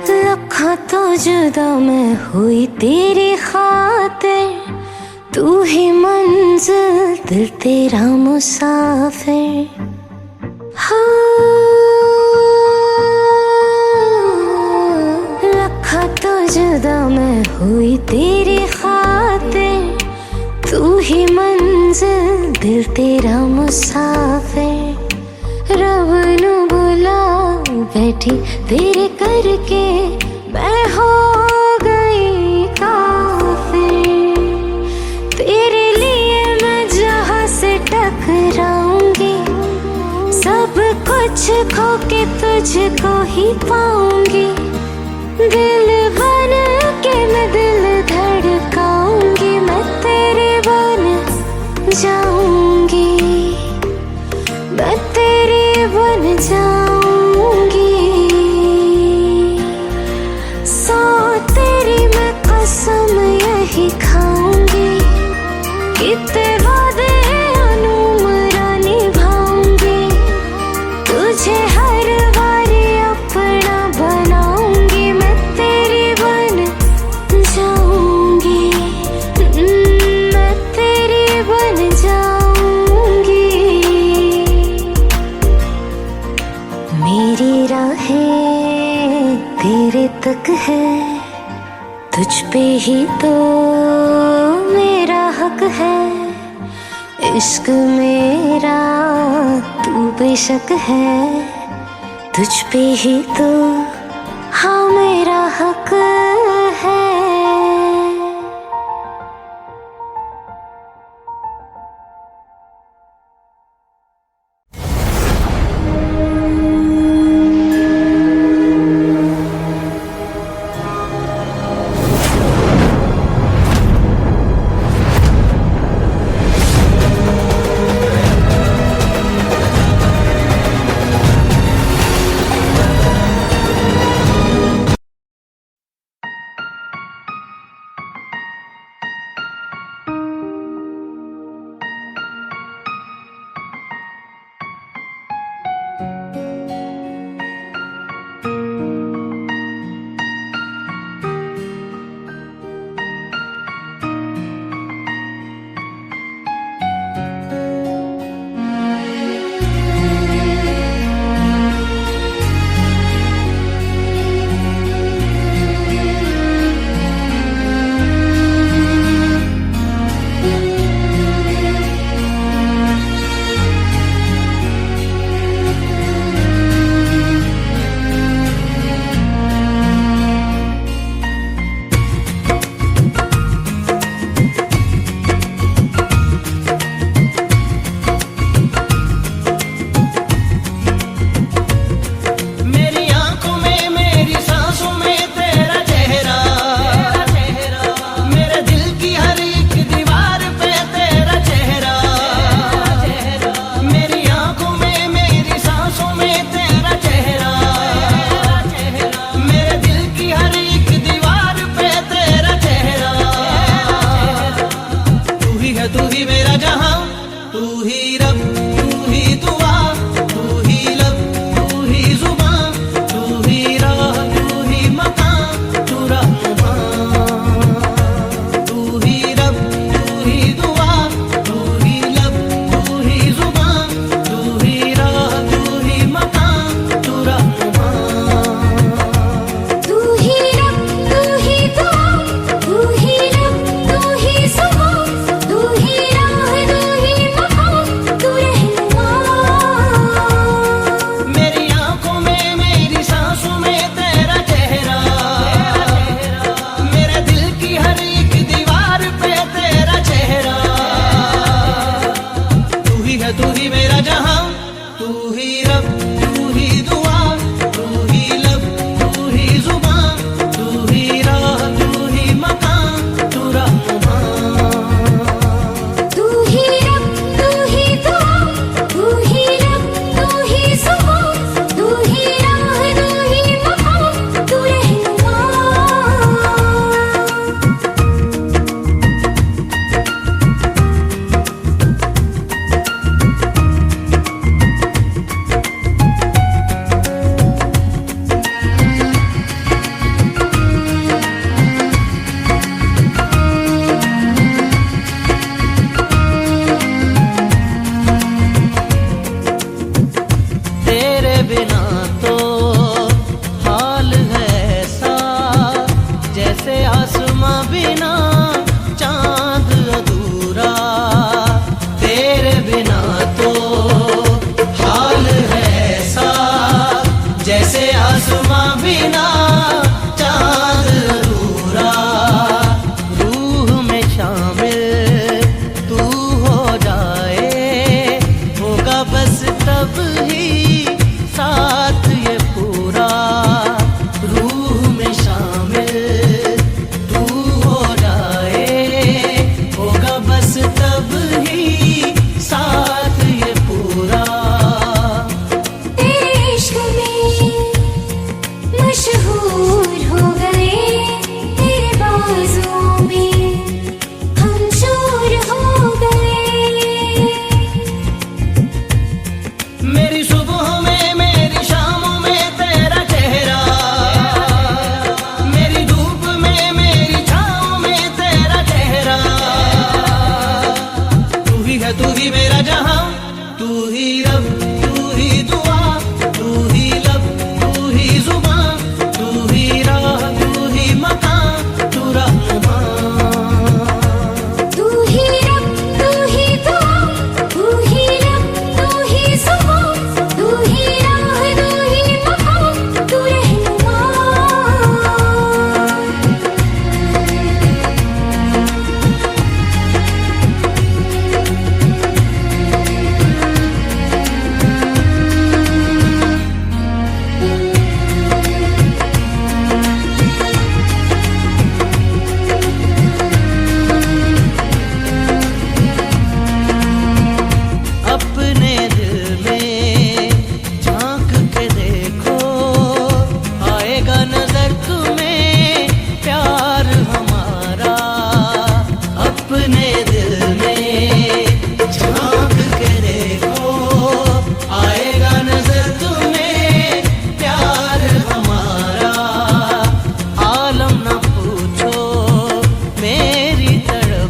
लखा तो जुदा मैं हुई तेरी खातिर, तू ही मंजिल दिल तेरा मुसाफिर। लखा तो जुदा मैं हुई तेरी खातिर, तू ही मंजिल दिल तेरा मुसाफिर। रब नू बुला बैठी तेरे करके, मैं हो गई काफिर। तेरे लिए मैं जहां से टकराऊंगी, सब कुछ खो के तुझको ही पाऊंगी, दिल बन के मैं दिल धड़काऊंगी, मैं तेरी बन जाऊंगी, मैं तेरी बन जाऊंगी। सौ तेरी मैं कसम यही खाऊंगी, कितने वादे अनुमरा निभाऊंगी, तुझे हर बारी अपना बनाऊंगी, मैं तेरी बन जाऊंगी, मैं तेरी बन जाऊंगी। मेरी राहें तेरे तक है, तुझ पे ही तो मेरा हक है। इश्क मेरा तू बेशक है, तुझ पे ही तो हाँ मेरा हक है।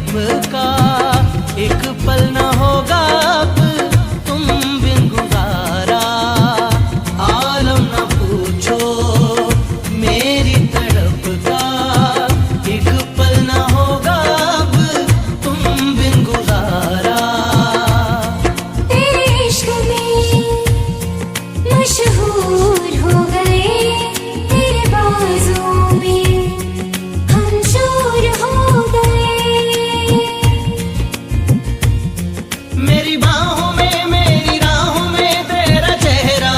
तड़प का एक पल न होगा अब तुम बिन गुजारा। आलम न पूछो मेरी तड़प का एक पल न होगा अब तुम बिन गुजारा। तेरे इश्क में मशहूर हो गए, तेरे बाजों में हम शूर हो गए। मेरी बाहों में मेरी राहों में तेरा चेहरा,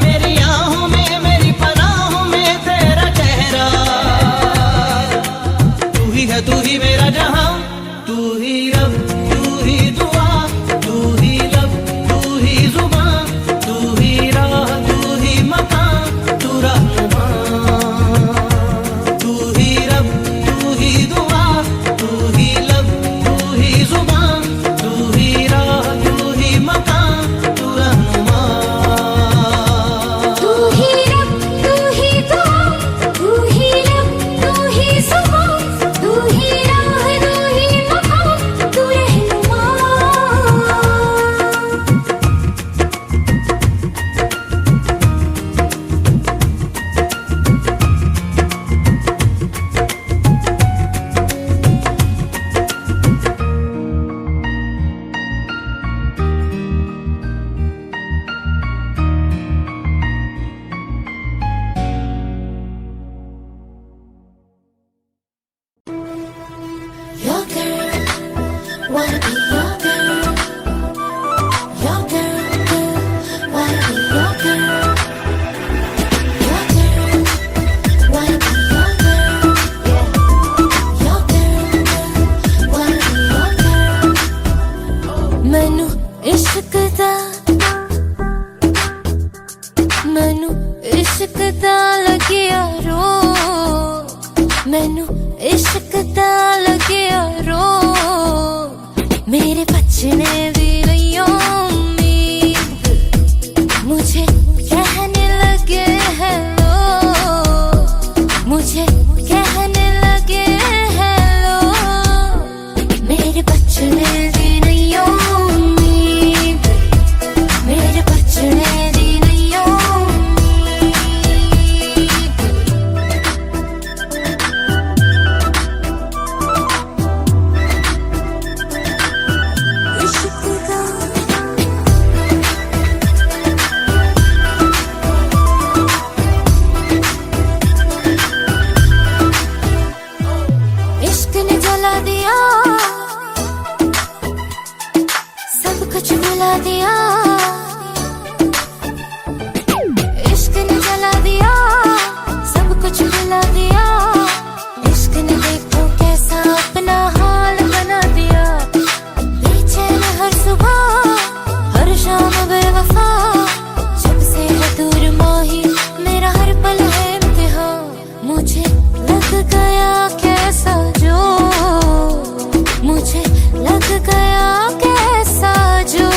मेरी आहों में मेरी पनाहों में तेरा चेहरा। तू ही है तू ही मेरा जहां, तू ही रब तू ही दुआ, तू ही लब तू ही जुबां, तू ही राह तू ही मकान, तू रहनुमा। तू ही रब तू ही दुआ, तू ही लब तू ही जुबान, तू ही राह तू ही मकान, तू रहनुमा। तू ही रब तू ही दुआ, तू ही लब तू ही जुबान, तू ही राह तू ही मकान, तू रहनुमा। Your girl, wanna be your girl. Your girl, wanna be your girl. Your girl, wanna be your girl. Yeah. Your girl, wanna be your girl. मैनू इश्क दा लगिया रो, मैनू इश्क दा लगिया रो। मेरे बचने दी नहीं उम्मीद, मुझे कहने लगे हेलो, मुझे कहने लगे हेलो। मेरे बचने दी नहीं उम्मीद, मेरे बचने दी नहीं उम्मीद। इश्क दा इश्क ने जला दिया, सब कुछ भुला दिया। इश्क ने जला दिया, सब कुछ भुला दिया। इश्क ने देखो कैसा अपना हाल बना दिया। बेचैन हर सुबह हर शाम बेवफा, जब से है दूर माही मेरा हर पल है इम्तिहान। मुझे लग गया कैसा जो, मुझे लग गया कैसा जो।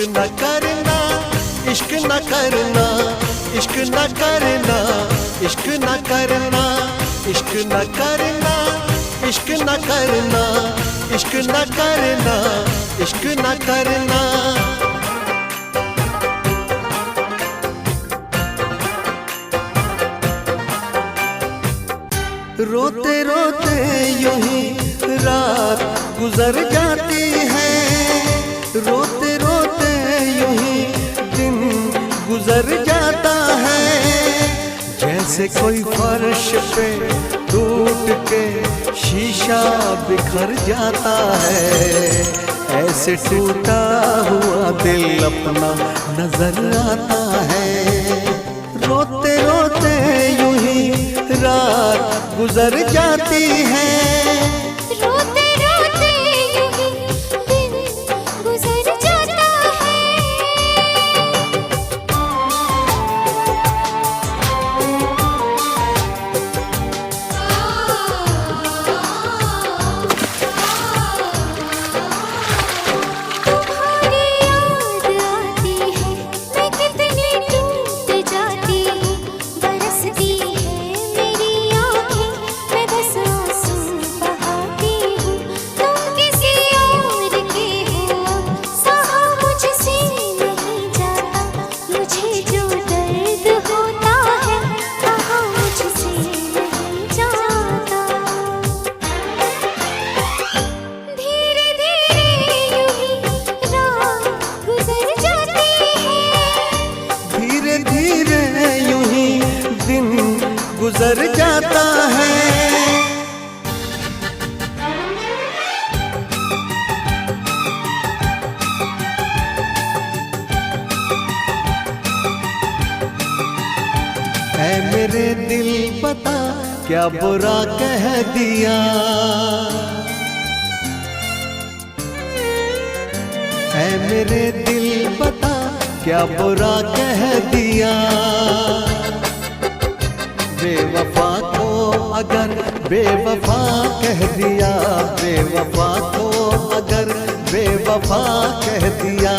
न करना, इश्क न करना, इश्क न करना, इश्क न करना, इश्क न करना, इश्क न करना, इश्क न करना, इश्क न करना। रोते रोते यूं ही रात गुजर जाती है, रोते रोते यूं ही दिन गुजर जाता है। जैसे कोई फर्श पे टूट के शीशा बिखर जाता है, ऐसे टूटा हुआ दिल अपना नजर आता है। रोते रोते यूं ही रात गुजर जाती है, रोते रोते यूं ही दिन गुजर जाता है। तुम्हारी याद आती है, मैं कितनी टूट जाती हूँ। बरसती है मेरी आँखें, मैं बस आंसू बहाती हूँ। तुम किसी और के हो, सहा मुझसे नहीं जाता। मुझे जो दर्द होता है, कहा मुझसे नहीं जाता। धीरे धीरे यूं ही रात गुजर जाती है, धीरे धीरे यूं ही दिन गुजर जाता है। ऐ मेरे दिल पता क्या बुरा कह दिया, ऐ मेरे दिल पता क्या बुरा कह दिया। बेवफा को अगर बेवफा कह दिया, बेवफा को अगर बेवफा कह दिया।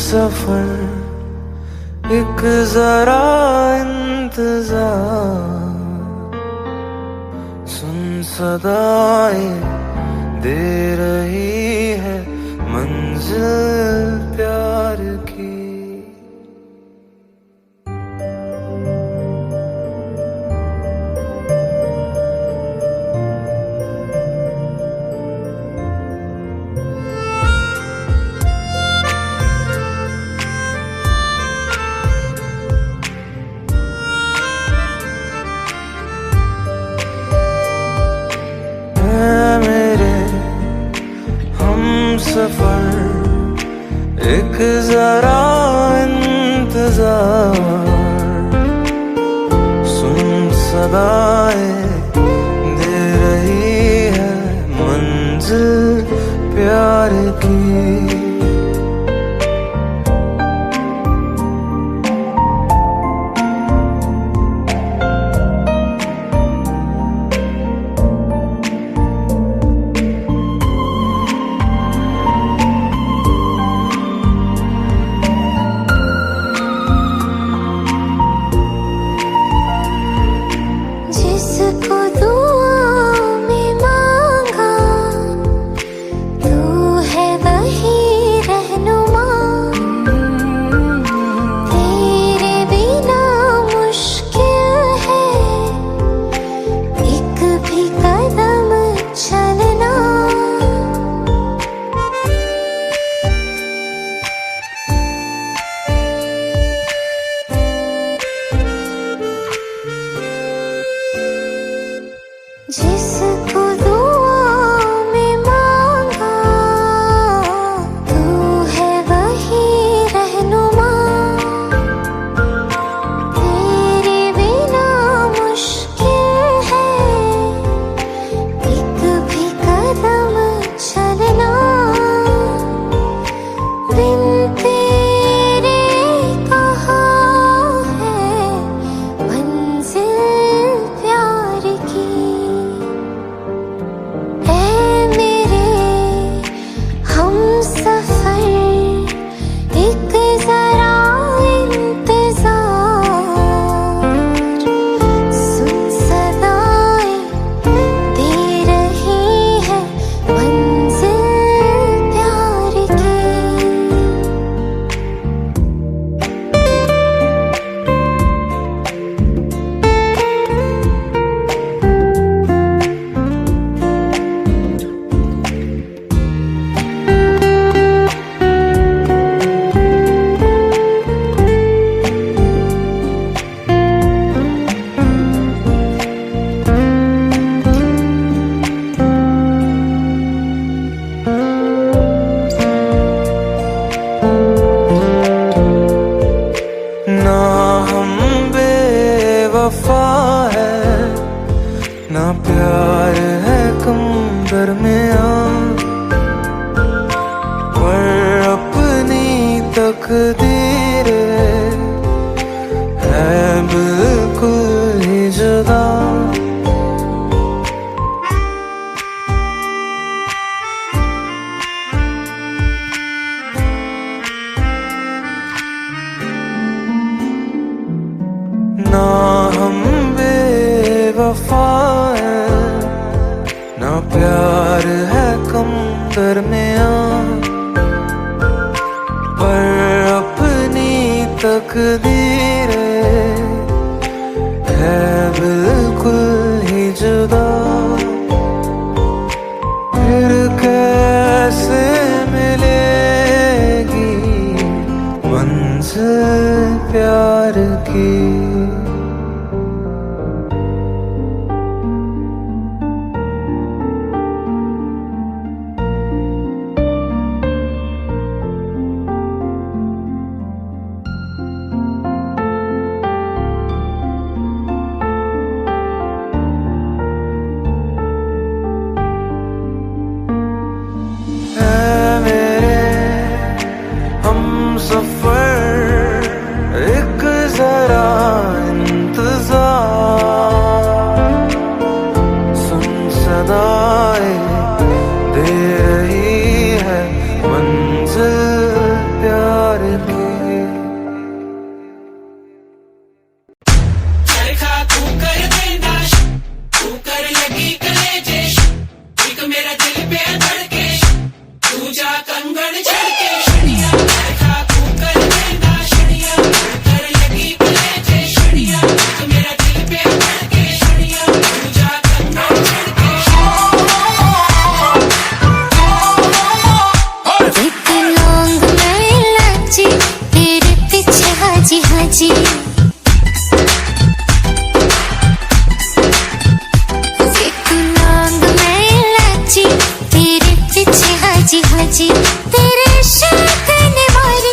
सफर एक जरा इंतजार, सुन सदाएं दे रही है मंजिल प्यार की। एक जरा इंतजार, सुन सदाएं दे रही है मंजिल प्यार की। जिसको दुआ में मांगा तू है वही रहनुमा, तेरे बिना मुश्किल है एक भी कदम चलना। जिसको दुआ में मांगा तू है वही रहनुमा, तेरे बिना मुश्किल है एक भी कदम चलना। बिन तेरे कहाँ है मंजिल प्यार की। ऐ मेरे हमसफर एक जरा इंतजार, सुन सदाएं दे रही है मंजिल प्यार की। ना हम बेवफा है, ना प्यार है कम दरमियां, पर अपनी तकदीर है बिल्कुल ही जुदा। ना हम बेवफा है, ना प्यार है कम दरमियां, पर अपनी तकदीर है बिल्कुल ही जुदा। फिर कैसे मिलेगी मंजिल प्यार की। ऐ मेरे हमसफर एक जरा इंतजार, सुन सदाएं दे रही है मंजिल प्यार की। चरखा तू कर देना, तू कर लगी कलेजे, एक मेरा दिल पे धड़के, तू जा कंगन छड़के। शनिया चरखा तू कर देना, शनिया कर लगी कलेजे, शनिया एक मेरा दिल पे धड़के, शनिया तू जा कंगन छड़के। एक लौंग मैं इलायची तेरे पीछे हाजी हाजी, एक लौंग मैं इलायची तेरे पीछे हाजी हाजी, तेरे शौक ने मारे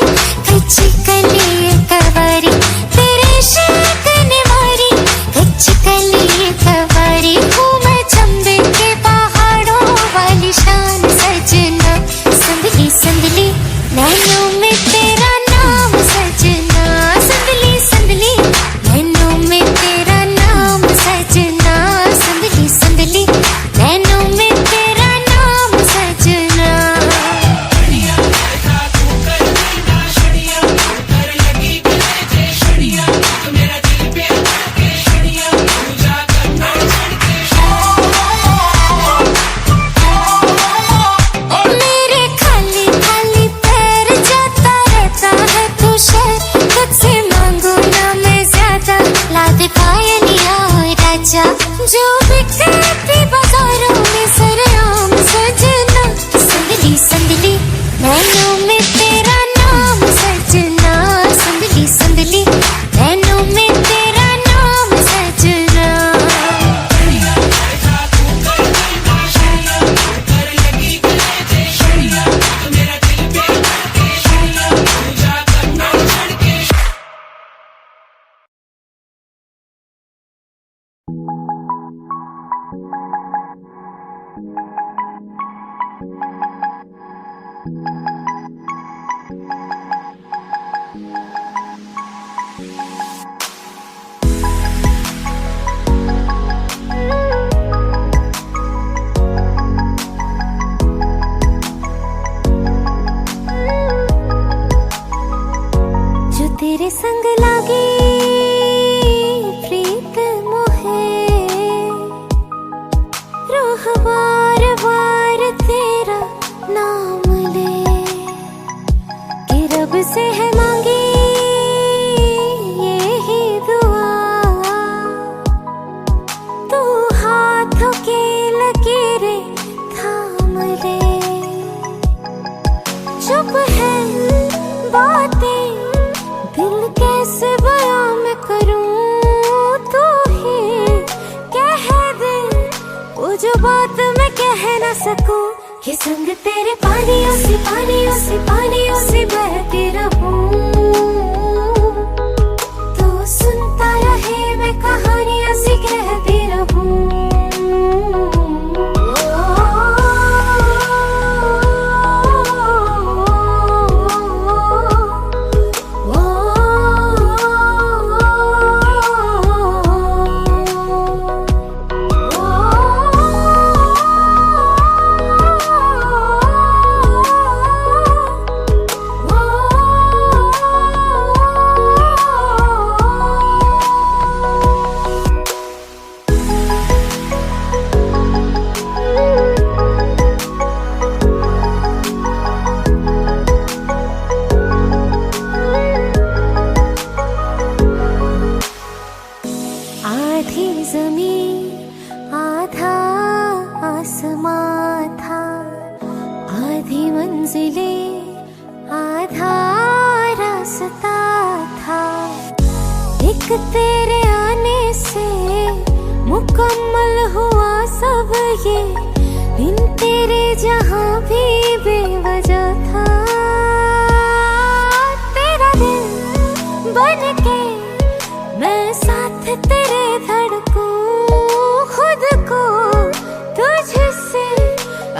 तेरे संग लागे प्रीत मोहे, रूह बार बार तेरा नाम ले, कि रब से है मांगी यही दुआ, तू हाथों की लकीरें थाम ले। चुप है बातें दिल कैसे बयां मैं करूं, तू ही कह दे वो जो बात मैं कह ना सकूं, कि संग तेरे पानियों से पानियों से पानियों से बहती रहूं, तू सुनता रहे मैं कहानियां सी कहती रहूं। आधी जमीन आधा आसमां था, आधी मंजिलें आधा रास्ता था, एक तेरे आने से मुकम्मल हुआ सब ये, बिन तेरे जहां भी बेवजह था, तेरा दिल बन के मैं साथ तेरे धड़कूं, खुद को तुझसे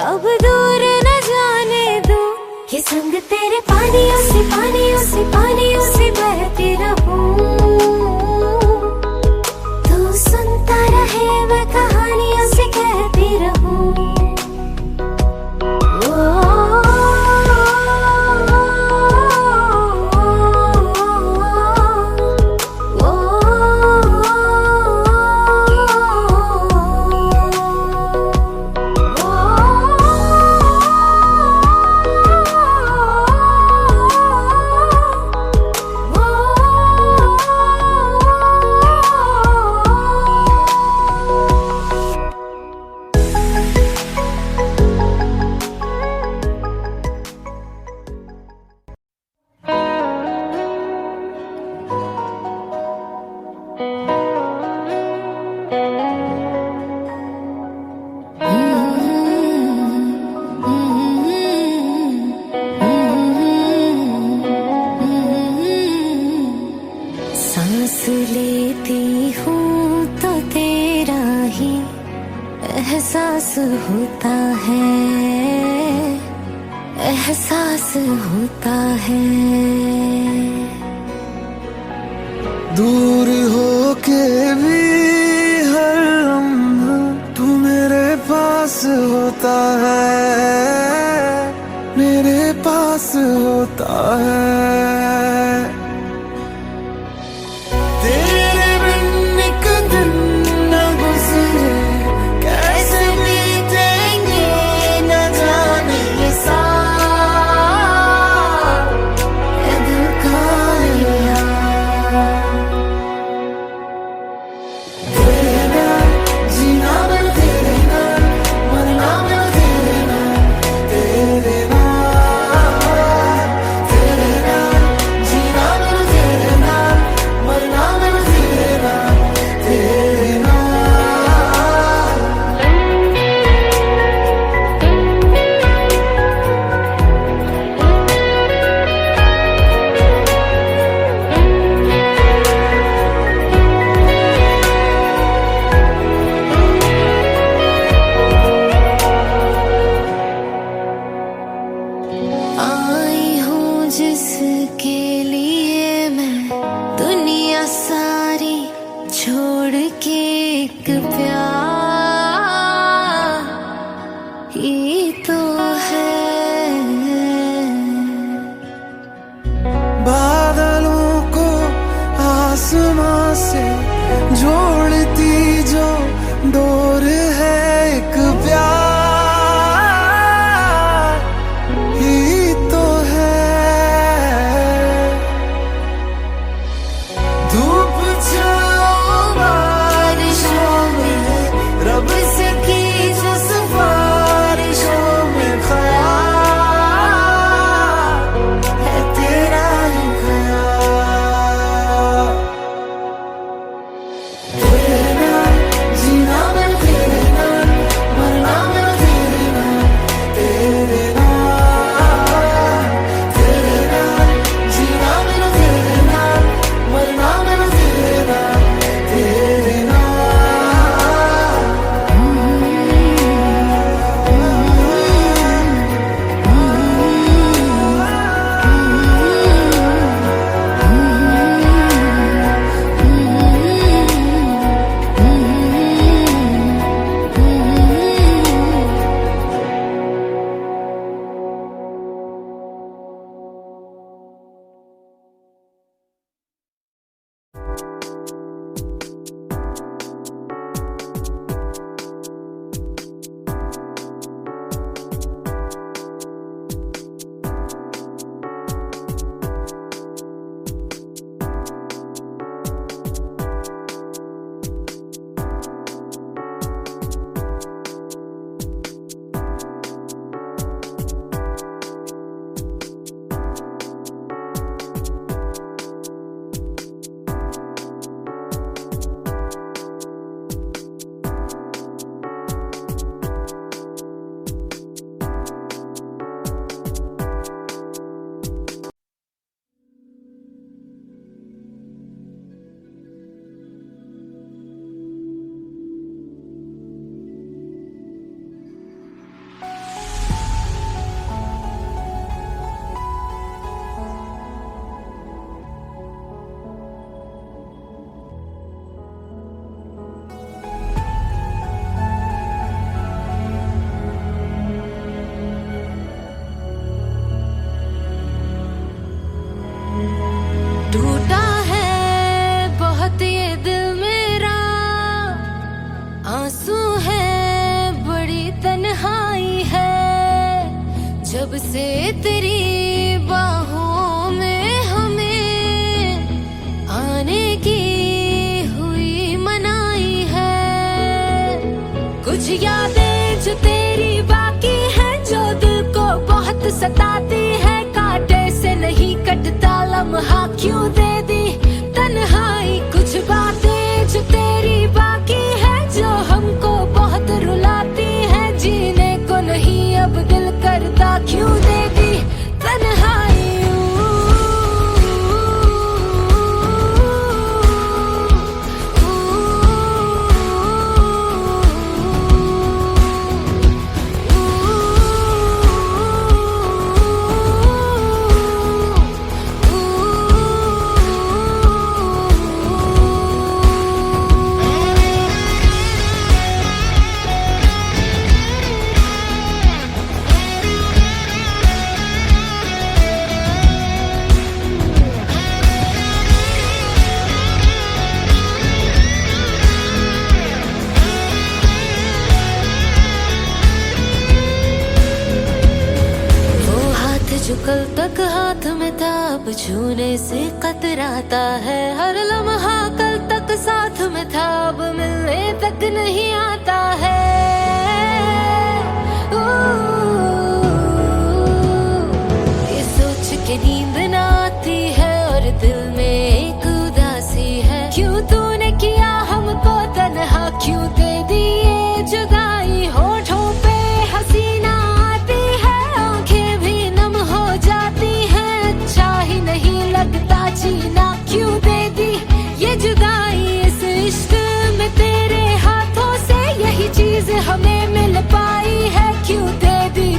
अब दूर न जाने दूं, कि संग तेरे पानियों से पानियों से पानियों से बहती रहूं, तू सुनता रहे मैं कहानियों से कहती रहूं। सांस लेती हूँ तो तेरा ही एहसास होता है, एहसास होता है, दूर होके भी हर लम्हा तू मेरे पास होता है, मेरे पास होता है, तेरे बिन एक दिन न गुजरे कैसे बीतेंगे न जाने ये साल, ये दिल का यार, तेरे नाल जीना मैं तेरे नाल, मरना मैं तेरे नाल, तेरे नाल, तेरे नाल जीना मैं तेरे नाल, मरना मैं तेरे नाल, तेरे नाल। आई हूँ जिसके लिए मैं दुनिया सारी छोड़ के, एक प्यार ही तो है, बादलों को से जोड़ती जो डोर है एक प्यार ही तो है। धूप छाँव बारिशों में रब से की जो सिफारिशों में ख्याल है तेरा ही ख्याल। तेरे नाल जीना मैं तेरे नाल, मरना मैं तेरे नाल, तेरे नाल, तेरे नाल जीना मैं तेरे नाल, मरना मैं तेरे नाल, तेरे नाल। टूटा है बहुत ये दिल मेरा, आंसू है बड़ी तन्हाई है, जब से तेरी बाहों में हमें आने की हुई मनाई है। कुछ यादें जो तेरी बाकी है, जो दिल को बहुत सताती है, कांटे से नहीं कटता लम्हा क्यों दे दी तन्हाई। कुछ बातें जो तेरी बाकी है, जो हमको बहुत रुलाती है, जीने को नहीं अब दिल करता क्यों दे दी तन्हाई। जो कल तक हाथ में था अब छूने से कतराता है, हर लम्हा कल तक साथ में था अब मिलने तक नहीं आता है। ये सोच के नींद ना आती है और दिल में एक उदासी है, क्यों तूने किया हमको तन्हा, क्यों दे दी ये जुदाई। होठों पे हसीना आती है, आंखें भी नम हो जाती हैं, अच्छा ही नहीं लगता जीना, क्यों दे दी ये जुदाई। इस इश्क में तेरे हाथों से यही चीज हमें मिल पाई है, क्यों दे दी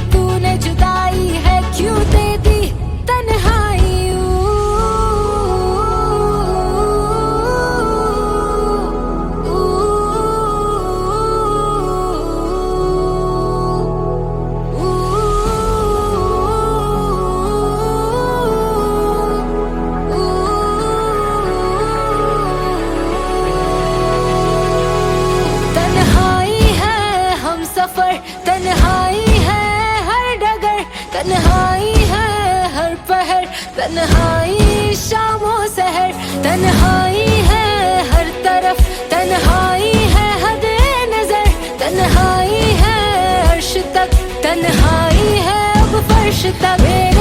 शामों सहर तन्हाई है हर तरफ, तन्हाई है हद नजर, तन्हाई है अर्श तक, तन्हाई है अब फर्श तक।